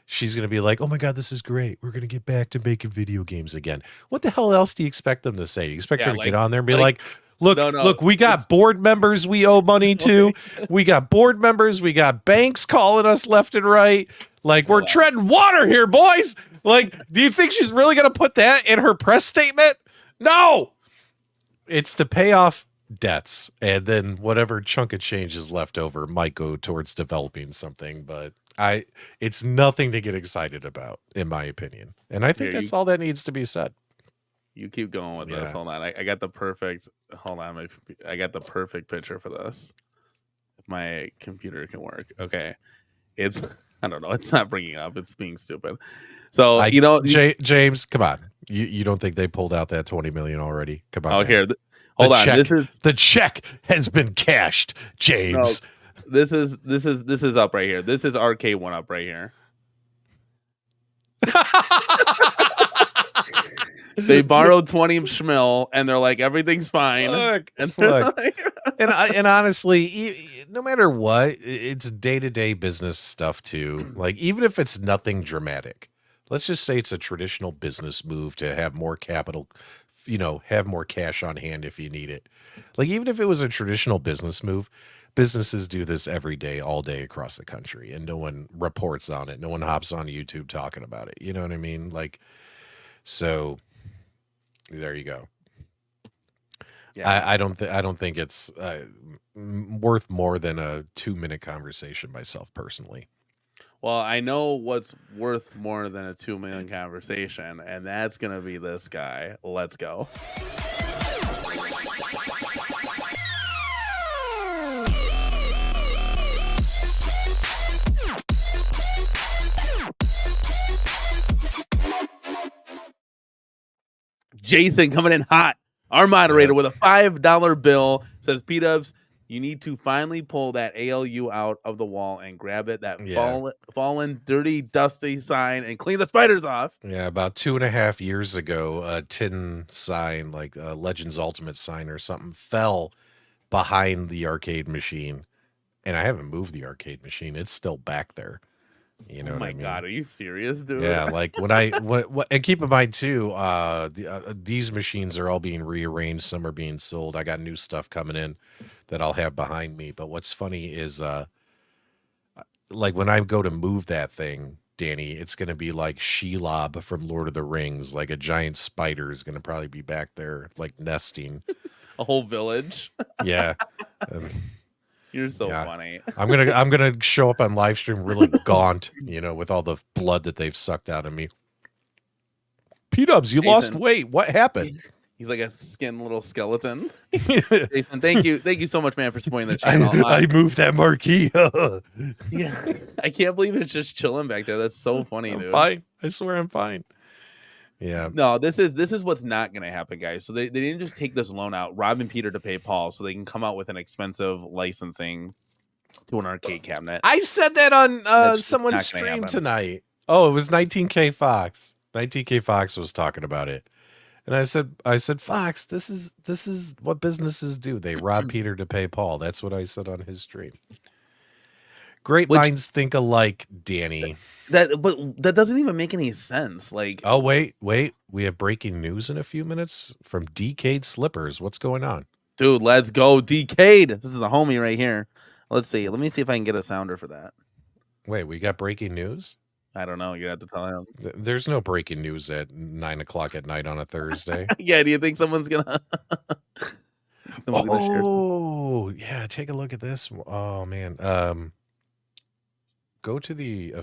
S2: she's going to be like, oh my God, this is great. We're going to get back to making video games again. What the hell else do you expect them to say? You expect her to get on there and be like, look, we got board members we owe money to. We got board members. We got banks calling us left and right. Like, we're treading water here, boys. Like, do you think she's really going to put that in her press statement? No. It's to pay off debts, and then whatever chunk of change is left over might go towards developing something, but it's nothing to get excited about, in my opinion. And I think that's all that needs to be said.
S1: You keep going with this. Hold on. I got the perfect. Hold on. I got the perfect picture for this. If my computer can work. Okay. It's, I don't know. It's not bringing up. It's being stupid. So,
S2: James, come on. You don't think they pulled out that 20 million already? Come on.
S1: Oh, here. Hold on.
S2: The check has been cashed, James.
S1: No, this is up right here. This is Arcade1up right here. They borrowed 20 schmil, and they're like, everything's fine.
S2: Look. And honestly, no matter what, it's day-to-day business stuff too. Like, even if it's nothing dramatic, let's just say it's a traditional business move to have more capital, have more cash on hand if you need it. Like, even if it was a traditional business move, businesses do this every day, all day across the country, and no one reports on it. No one hops on YouTube talking about it. You know what I mean? Like, so there you go. Yeah. I don't think it's worth more than a 2-minute conversation myself personally.
S1: Well, I know what's worth more than a 2-minute conversation, and that's gonna be this guy. Let's go. Jason coming in hot. Our moderator with a $5 bill says, P-Dubs, you need to finally pull that ALU out of the wall and grab it, that fallen, dirty, dusty sign, and clean the spiders off.
S2: Yeah, about 2.5 years ago, a tin sign, like a Legends Ultimate sign or something, fell behind the arcade machine. And I haven't moved the arcade machine. It's still back there. You know,
S1: oh my God, are you serious, dude?
S2: Yeah, like and keep in mind too, these machines are all being rearranged. Some are being sold. I got new stuff coming in that I'll have behind me. But what's funny is, like when I go to move that thing, Danny, it's going to be like Shelob from Lord of the Rings. Like a giant spider is going to probably be back there, like nesting.
S1: A whole village.
S2: Yeah.
S1: You're so funny.
S2: I'm gonna show up on live stream really gaunt, with all the blood that they've sucked out of me. P-Dubs, you lost weight. What happened?
S1: He's like a skin little skeleton. Jason, thank you so much, man, for supporting the channel.
S2: I moved that marquee.
S1: Yeah, I can't believe it's just chilling back there. That's so funny, dude.
S2: Fine. I swear I'm fine. Yeah.
S1: No, this is what's not going to happen, guys. So they didn't just take this loan out, Rob and Peter to pay Paul, so they can come out with an expensive licensing to an arcade cabinet.
S2: I said that on someone's stream tonight. Oh, it was 19K Fox. 19K Fox was talking about it. And I said, Fox, this is what businesses do. They rob Peter to pay Paul. That's what I said on his stream. Great minds think alike, Danny.
S1: But that doesn't even make any sense. Like,
S2: oh, wait. We have breaking news in a few minutes from Decade Slippers. What's going on?
S1: Dude, let's go. Decade. This is a homie right here. Let's see. Let me see if I can get a sounder for that.
S2: Wait, we got breaking news?
S1: I don't know. You have to tell him.
S2: There's no breaking news at 9:00 at night on a Thursday.
S1: Yeah, do you think someone's gonna?
S2: Yeah. Take a look at this. Oh man. Go to the.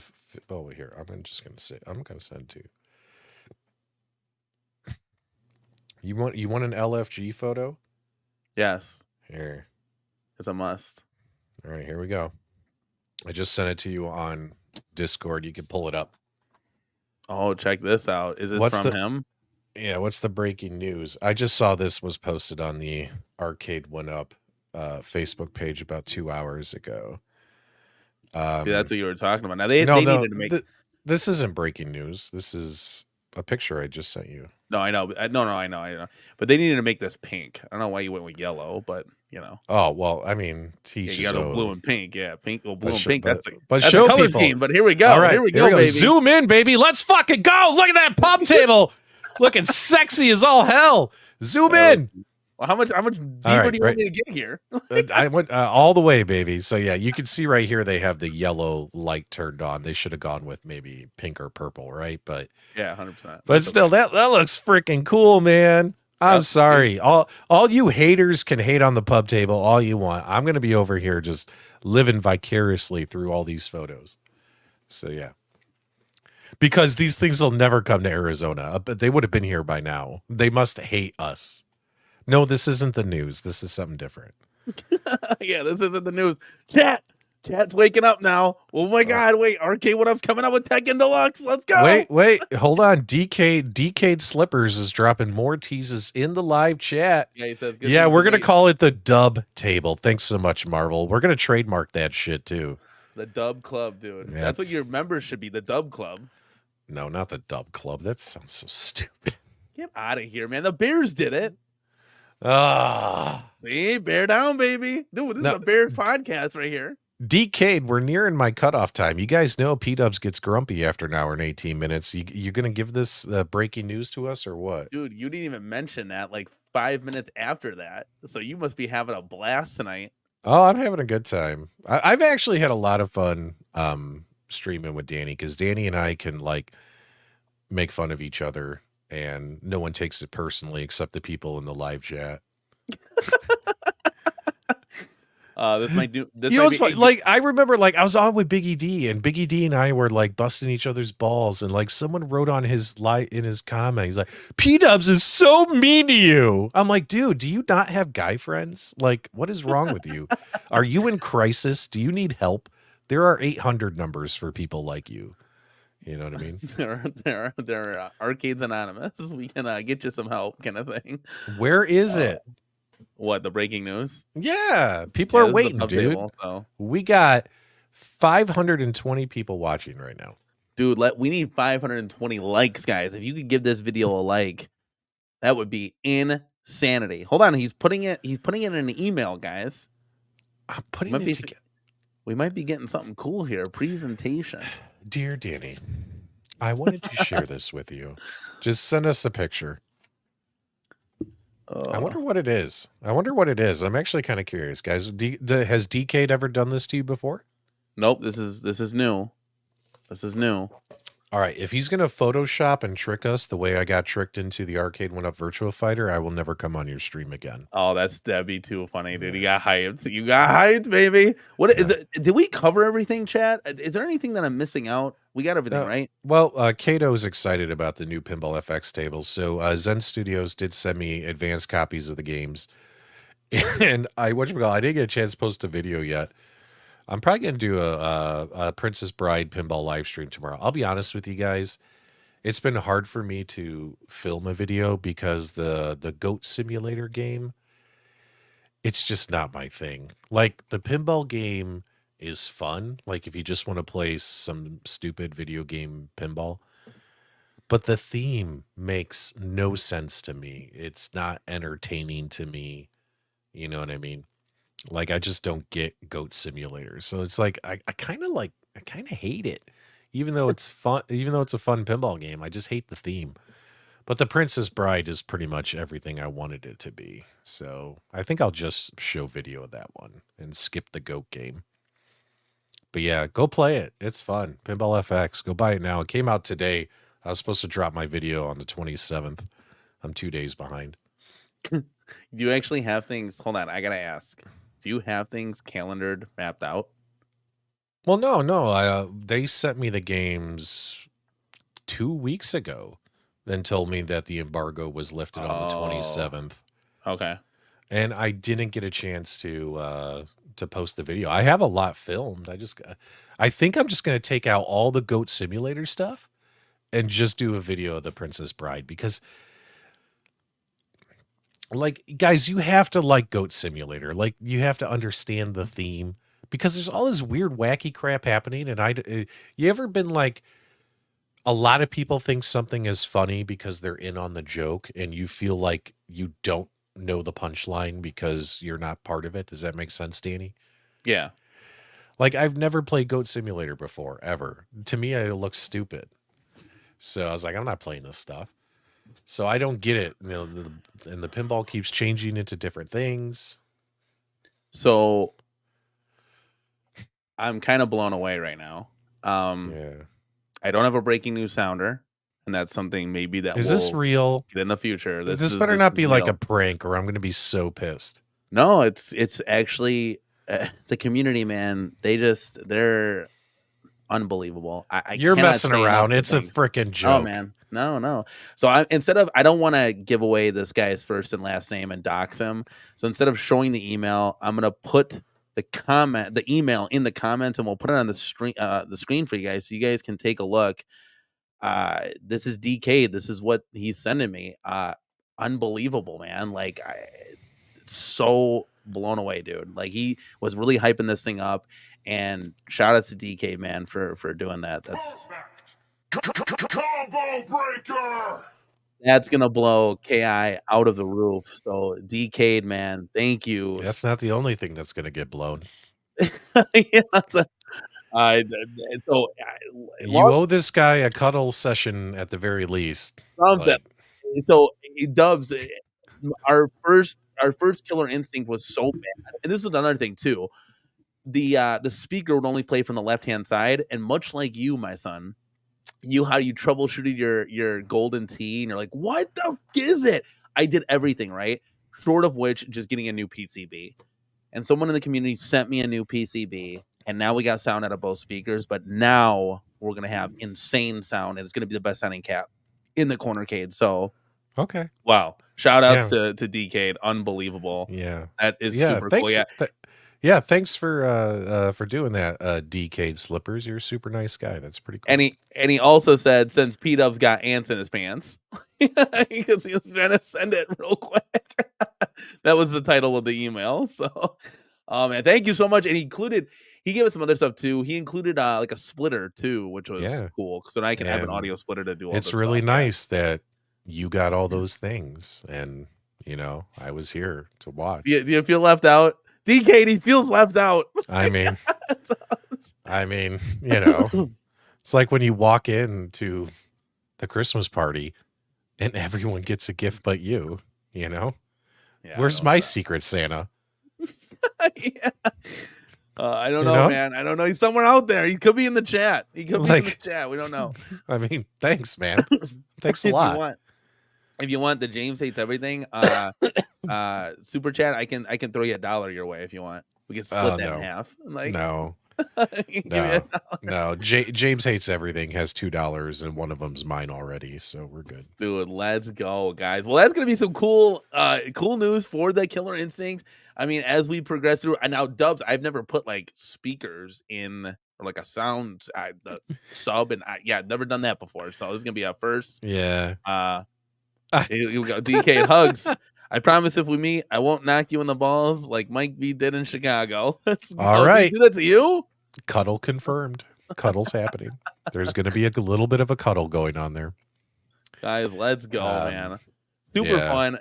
S2: Here. I'm gonna send to you. You want an LFG photo?
S1: Yes.
S2: Here.
S1: It's a must.
S2: All right. Here we go. I just sent it to you on Discord. You can pull it up.
S1: Oh, check this out. Is this from him?
S2: Yeah, what's the breaking news? I just saw this was posted on the Arcade1up Facebook page about 2 hours ago.
S1: See, that's what you were talking about. Now they needed to make
S2: this isn't breaking news. This is a picture I just sent you.
S1: No, I know. No, I know. But they needed to make this pink. I don't know why you went with yellow, but
S2: Oh well, I mean,
S1: you got a blue and pink. Yeah, pink or blue and pink.
S2: That's
S1: the
S2: show
S1: color
S2: people.
S1: scheme. But here we go.
S2: All right,
S1: here we go, baby.
S2: Zoom in, baby. Let's fucking go. Look at that pub table, looking sexy as all hell. Zoom in.
S1: Well, how much deeper do you want me to get here?
S2: I went all the way, baby. So yeah, you can see right here they have the yellow light turned on. They should have gone with maybe pink or purple, right? But
S1: yeah, 100%.
S2: But still, that looks freaking cool, man. I'm sorry. All you haters can hate on the pub table all you want. I'm gonna be over here just living vicariously through all these photos. So yeah. Because these things will never come to Arizona. But they would have been here by now. They must hate us. No, this isn't the news. This is something different.
S1: Yeah, this isn't the news. Chat's waking up now. Oh my God! Wait, Arcade1up's coming out with Tekken Deluxe. Let's go.
S2: Wait, hold on. Decade Slippers is dropping more teases in the live chat.
S1: Yeah, he says.
S2: Yeah, we're gonna call it the Dub Table. Thanks so much, Marvel. We're gonna trademark that shit too.
S1: The Dub Club, dude.
S2: Yeah.
S1: That's what your members should be. The Dub Club.
S2: No, not the Dub Club. That sounds so stupid.
S1: Get out of here, man. The Bears did it. See, bear down, baby. Dude, this is a Bears podcast right here.
S2: Decade, we're nearing my cutoff time. You guys know P-Dubs gets grumpy after an hour and 18 minutes. You going to give this breaking news to us or what?
S1: Dude, you didn't even mention that like 5 minutes after that. So you must be having a blast tonight.
S2: Oh, I'm having a good time. I've actually had a lot of fun streaming with Danny because Danny and I can like make fun of each other and no one takes it personally except the people in the live chat.
S1: This might do. This
S2: you know what's funny? Like I remember, like I was on with Biggie D, and Biggie D and I were like busting each other's balls, and like someone wrote on his in his comment, he's like, "P-Dubs is so mean to you." I'm like, dude, do you not have guy friends? Like, what is wrong with you? Are you in crisis? Do you need help? There are 800 numbers for people like you. You know what I mean?
S1: there are Arcades Anonymous. We can get you some help, kind of thing.
S2: Where is it?
S1: What, the breaking news?
S2: Yeah, people are waiting, dude.
S1: Table, so.
S2: We got 520 people watching right now.
S1: Dude, we need 520 likes, guys. If you could give this video a like, that would be insanity. Hold on, he's putting it in an email, guys.
S2: I'm putting it together.
S1: We might be getting something cool here. Presentation.
S2: Dear Danny, I wanted to share this with you. Just send us a picture. I wonder what it is. I'm actually kind of curious, guys. Has Decade ever done this to you before?
S1: Nope. This is new. This is new.
S2: All right, if he's going to Photoshop and trick us the way I got tricked into the Arcade1up Virtua Fighter, I will never come on your stream again.
S1: Oh, that'd be too funny, dude. You got hyped. You got hyped, baby. What is it? Did we cover everything, chat? Is there anything that I'm missing out? We got everything, right?
S2: Well, Kato is excited about the new Pinball FX tables. So Zen Studios did send me advanced copies of the games. And I didn't get a chance to post a video yet. I'm probably going to do a Princess Bride pinball live stream tomorrow. I'll be honest with you guys. It's been hard for me to film a video because the Goat Simulator game, it's just not my thing. Like, the pinball game is fun. Like, if you just want to play some stupid video game pinball. But the theme makes no sense to me. It's not entertaining to me. You know what I mean? Like, I just don't get Goat Simulator. So it's like I kind of hate it. Even though it's fun, even though it's a fun pinball game, I just hate the theme. But the Princess Bride is pretty much everything I wanted it to be. So I think I'll just show video of that one and skip the Goat game. But yeah, go play it. It's fun. Pinball FX. Go buy it now. It came out today. I was supposed to drop my video on the 27th. I'm 2 days behind.
S1: Do you actually have things? Hold on, I gotta ask. Do you have things calendared, mapped out?
S2: Well, no. They sent me the games 2 weeks ago and told me that the embargo was lifted on the 27th.
S1: Okay.
S2: And I didn't get a chance to post the video. I have a lot filmed. I think I'm just going to take out all the Goat Simulator stuff and just do a video of the Princess Bride because, like, guys, you have to like Goat Simulator. Like, you have to understand the theme because there's all this weird, wacky crap happening. And you ever been like, a lot of people think something is funny because they're in on the joke and you feel like you don't know the punchline because you're not part of it. Does that make sense, Danny?
S1: Yeah.
S2: Like, I've never played Goat Simulator before, ever. To me, it looks stupid. So I was like, I'm not playing this stuff. So I don't get it. You know, and the pinball keeps changing into different things.
S1: So I'm kind of blown away right now.
S2: Yeah.
S1: I don't have a breaking news sounder, and that's something maybe that
S2: is this real
S1: in the future.
S2: This better not be real. Like a prank, or I'm going to be so pissed.
S1: No, it's actually the community, man. They're unbelievable.
S2: You're messing around. It's a freaking joke.
S1: Oh man, no. So I don't want to give away this guy's first and last name and dox him. So instead of showing the email, I'm gonna put the email in the comments, and we'll put it on the screen for you guys, so you guys can take a look. This is DK. This is what he's sending me. Unbelievable, man. Like, so blown away, dude. Like, he was really hyping this thing up, and shout out to DK, man, for doing that. That's
S3: combo breaker.
S1: That's gonna blow KI out of the roof. So DK, man, thank you.
S2: That's not the only thing that's gonna get blown.
S1: Yeah,
S2: you owe this guy a cuddle session at the very least.
S1: So Dubs, our first Killer Instinct was so bad, and this is another thing too. The speaker would only play from the left hand side, and much like you, my son, how you troubleshooted your golden tee, and you're like, what the f is it? I did everything right, short of which just getting a new PCB. And someone in the community sent me a new PCB, and now we got sound out of both speakers. But now we're gonna have insane sound, and it's gonna be the best sounding cap in the cornercade. So,
S2: okay,
S1: wow! Shout outs to DK, unbelievable.
S2: Yeah,
S1: that is super cool.
S2: Yeah, thanks for doing that, Decade Slippers. You're a super nice guy. That's pretty cool.
S1: And he also said, since P-Dub's got ants in his pants, because he was trying to send it real quick. That was the title of the email. So, man, thank you so much. And he gave us some other stuff too. He included like a splitter too, which was cool. So now I can have an audio splitter to do all this.
S2: It's really nice that you got all those things, and you know, I was here to watch.
S1: Do you feel left out? DK, he feels left out.
S2: I mean, you know, it's like when you walk into the Christmas party and everyone gets a gift but you, you know? Yeah, where's my Secret Santa?
S1: Yeah. I don't know, man. I don't know. He's somewhere out there. He could be in the chat. He could be in the chat. We don't know.
S2: I mean, thanks, man. Thanks a lot.
S1: If you want the James Hates Everything super chat, I can throw you $1 your way if you want. We can split that in half. Like,
S2: no. No. James Hates Everything has $2 and one of them's mine already, so we're good.
S1: Dude, let's go, guys. Well, that's gonna be some cool news for the Killer Instinct. I mean, as we progress through, and now Dubs, I've never put like speakers in or like a sound the sub, and never done that before. So this is gonna be our first.
S2: Yeah.
S1: Here we go. DK hugs. I promise if we meet, I won't knock you in the balls like Mike B did in Chicago.
S2: All right.
S1: Do that to you?
S2: Cuddle confirmed. Cuddle's happening. There's going to be a little bit of a cuddle going on there.
S1: Guys, let's go, man. Super fun.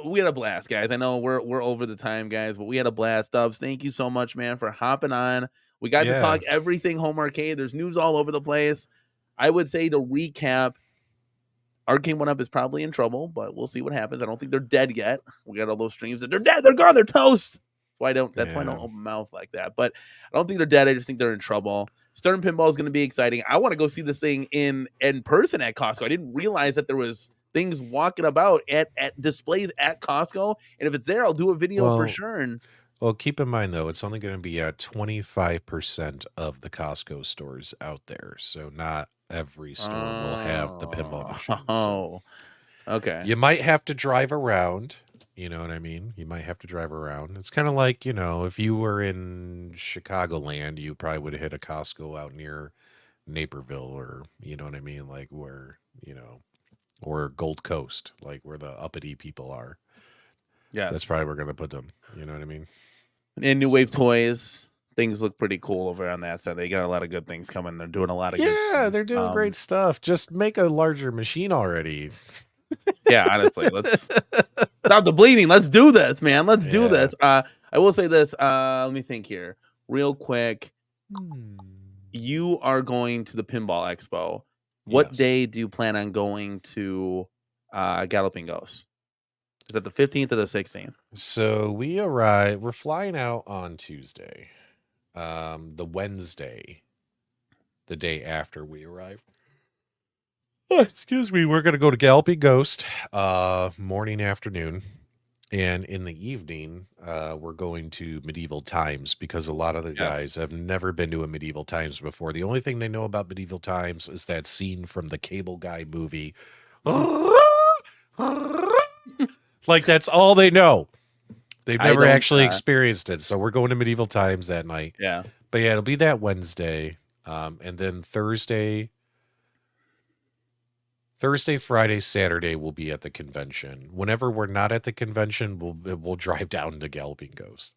S1: We had a blast, guys. I know we're over the time, guys, but we had a blast. Dubs, thank you so much, man, for hopping on. We got to talk everything home arcade. There's news all over the place. I would say to recap, Arcade1up is probably in trouble, but we'll see what happens. I don't think they're dead yet. We got all those streams that they're dead, they're gone, they're toast. That's why I don't open my mouth like that. But I don't think they're dead. I just think they're in trouble. Stern Pinball is going to be exciting. I want to go see this thing in person at Costco. I didn't realize that there was things walking about at displays at Costco. And if it's there, I'll do a video for sure.
S2: Well, keep in mind, though, it's only going to be 25% of the Costco stores out there. So not every store will have the pinball machines.
S1: Oh, okay.
S2: You might have to drive around. You know what I mean? You might have to drive around. It's kind of like, if you were in Chicagoland, you probably would have hit a Costco out near Naperville or, you know what I mean? Like where, or Gold Coast, like where the uppity people are. Yeah. That's probably where we're going to put them. You know what I mean?
S1: And New Wave Toys, things look pretty cool over on that side. They got a lot of good things coming. They're doing a lot of good.
S2: They're doing great stuff. Just make a larger machine already.
S1: Yeah, honestly, let's stop the bleeding. Let's do this, man. Let's do this. I will say this. Let me think here real quick. You are going to the Pinball Expo. What day do you plan on going to Galloping Ghost? Is that the 15th or the 16th?
S2: So we're flying out on Tuesday. The Wednesday, the day after we arrive. Excuse me. We're going to go to Galloping Ghost morning, afternoon. And in the evening, we're going to Medieval Times because a lot of the guys have never been to a Medieval Times before. The only thing they know about Medieval Times is that scene from the Cable Guy movie. Like, that's all they know. They've never actually experienced it. So we're going to Medieval Times that night.
S1: Yeah.
S2: But yeah, it'll be that Wednesday. And then Thursday, Friday, Saturday, we'll be at the convention. Whenever we're not at the convention, we'll drive down to Galloping Ghost.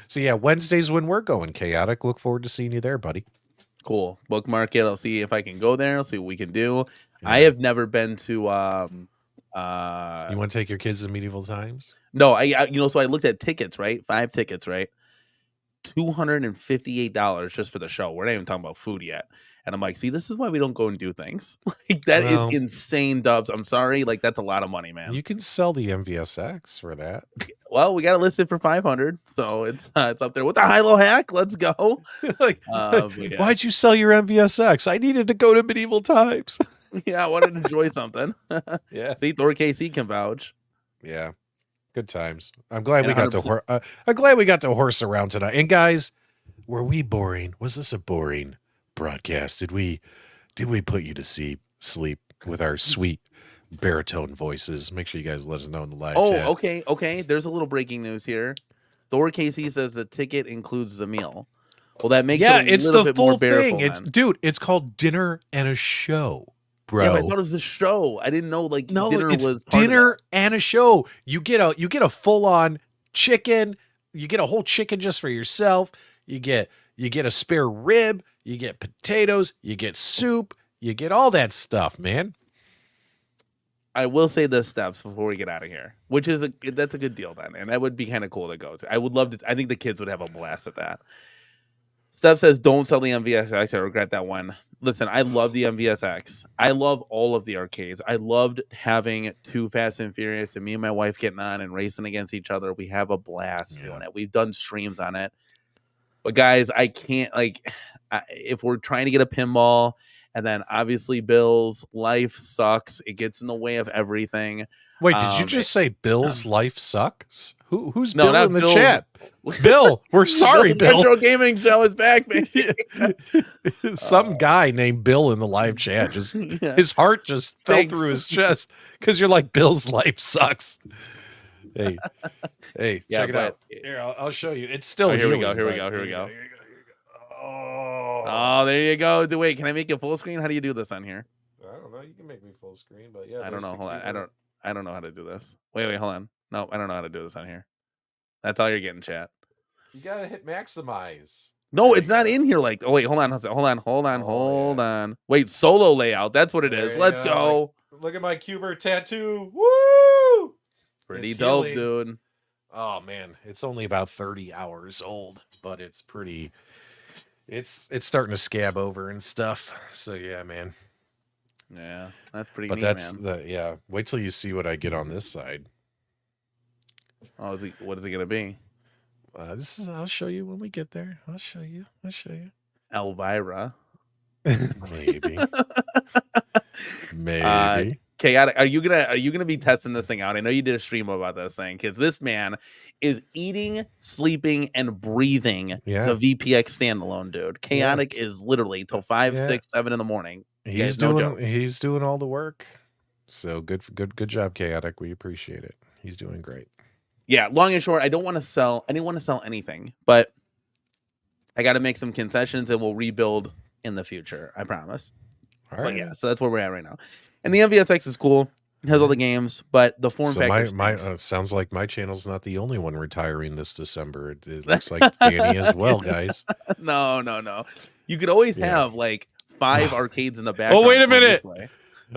S2: So yeah, Wednesday's when we're going. Chaotic. Look forward to seeing you there, buddy.
S1: Cool. Bookmark it. I'll see if I can go there. I'll see what we can do. Yeah. I have never been to.
S2: You want to take your kids to Medieval Times?
S1: No, so I looked at tickets, right? 5 tickets, right? $258 just for the show. We're not even talking about food yet. And I'm like, see, this is why we don't go and do things. Like that is insane, Dubs. I'm sorry. Like that's a lot of money, man.
S2: You can sell the MVSX for that.
S1: Well, we got to list it for 500. So it's up there with the high-low hack. Let's go.
S2: Why'd you sell your MVSX? I needed to go to Medieval Times.
S1: Yeah, I wanted to enjoy something.
S2: Yeah.
S1: See, Thor KC can vouch.
S2: Yeah. Good times. I'm glad we got to I'm glad we got to horse around tonight. And guys, were we boring? Was this a boring broadcast? Did we put you to sleep with our sweet baritone voices? Make sure you guys let us know in the live chat.
S1: Okay. There's a little breaking news here. Thor KC says the ticket includes the meal. Well, that makes it a little bit more bearable.
S2: It's called Dinner and a Show. Bro.
S1: Yeah, but I thought it was a show. I didn't know dinner was part
S2: dinner
S1: of that.
S2: And a show. You get a full on chicken. You get a whole chicken just for yourself. You get a spare rib. You get potatoes. You get soup. You get all that stuff, man.
S1: I will say the steps before we get out of here, which is that's a good deal then, and that would be kind of cool to go to. I would love to. I think the kids would have a blast at that. Steph says, don't sell the MVSX. I regret that one. Listen, I love the MVSX. I love all of the arcades. I loved having 2 Fast and Furious and me and my wife getting on and racing against each other. We have a blast doing it. We've done streams on it. But guys, I can't if we're trying to get a pinball, and then obviously Bill's life sucks. It gets in the way of everything.
S2: Wait, did you just say Bill's life sucks? Who's
S1: no,
S2: Bill in the
S1: Bill's,
S2: chat? Bill, we're sorry, Bill.
S1: Retro Gaming Show is back, baby.
S2: Some guy named Bill in the live chat just his heart just fell through his chest because you're like, Bill's life sucks. Hey, check it out. Here, I'll show you. It's still
S1: here we go. Here we go. Oh, there you go. Wait, can I make it full screen? How do you do this on here?
S2: I don't know. You can make me full screen, but yeah.
S1: I don't know. Hold on. I don't know how to do this. Wait, hold on. No, I don't know how to do this on here. That's all you're getting, chat.
S2: You gotta hit maximize.
S1: No, it's not in here. Like, oh wait, hold on. Wait, solo layout. That's what it is. Let's go.
S2: Look at my Cuber tattoo. Woo!
S1: Pretty dope, dude.
S2: Oh man, it's only about 30 hours old, but it's pretty. It's starting to scab over and stuff. So yeah, man.
S1: Yeah, that's pretty.
S2: But
S1: neat,
S2: that's
S1: man.
S2: yeah. Wait till you see what I get on this side.
S1: Oh, what is it gonna be?
S2: I'll show you when we get there. I'll show you.
S1: Elvira.
S2: Maybe. Maybe.
S1: Chaotic. Are you gonna be testing this thing out? I know you did a stream about this thing because this man is eating, sleeping, and breathing the VPX standalone, dude. Chaotic is literally till 5, 6, 7 in the morning.
S2: He's doing all the work. So good job, Chaotic. We appreciate it. He's doing great.
S1: Yeah, long and short, I don't want to sell anything, but I got to make some concessions and we'll rebuild in the future. I promise.
S2: All right.
S1: But yeah, so that's where we're at right now. And the MVSX is cool. It has all the games, but the form factor
S2: sounds like my channel's not the only one retiring this December. It looks like Danny as well, guys.
S1: No. You could always have like 5 arcades in the back.
S2: Oh, wait a minute.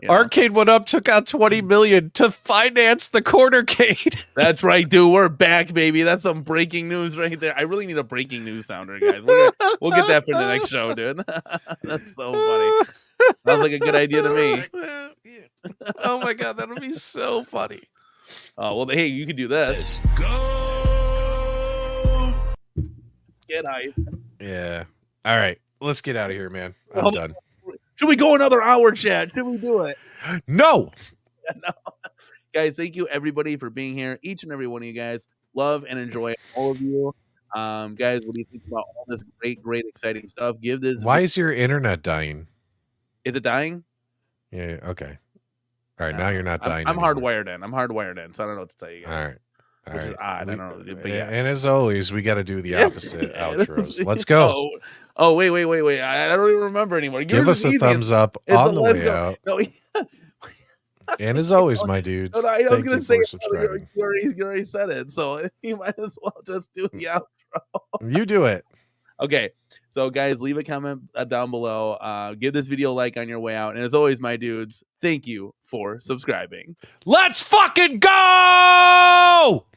S2: Arcade1up took out 20 million to finance the cornercade.
S1: That's right, dude. We're back, baby. That's some breaking news right there. I really need a breaking news sounder, guys. We'll get that for the next show, dude. That's so funny. Sounds like a good idea to me.
S2: Oh my god, that would be so funny.
S1: Oh well, hey, you could do this.
S3: Let's go.
S1: Get hype.
S2: Yeah. All right, let's get out of here, man. I'm done.
S1: Should we go another hour, Chad? Should we do it?
S2: No.
S1: No. Guys, thank you everybody for being here. Each and every one of you guys. Love and enjoy all of you. Guys, what do you think about all this great, exciting stuff? Give this.
S2: Why is your internet dying?
S1: Is it dying?
S2: Yeah. Okay. All right. Now you're not dying.
S1: I'm hardwired in, so I don't know what to tell you guys.
S2: All right.
S1: Is odd. I don't know. But yeah.
S2: And as always, we got to do the opposite outros. Let's go.
S1: Oh, wait. I don't even remember anymore.
S2: Give us a thumbs up on the way out.
S1: No,
S2: and as always, my dudes,
S1: I was going to say,
S2: subscribing.
S1: You already said it, so you might as well just do the outro.
S2: You do it.
S1: Okay, so guys, leave a comment down below. Give this video a like on your way out. And as always, my dudes, thank you for subscribing.
S2: Let's fucking go!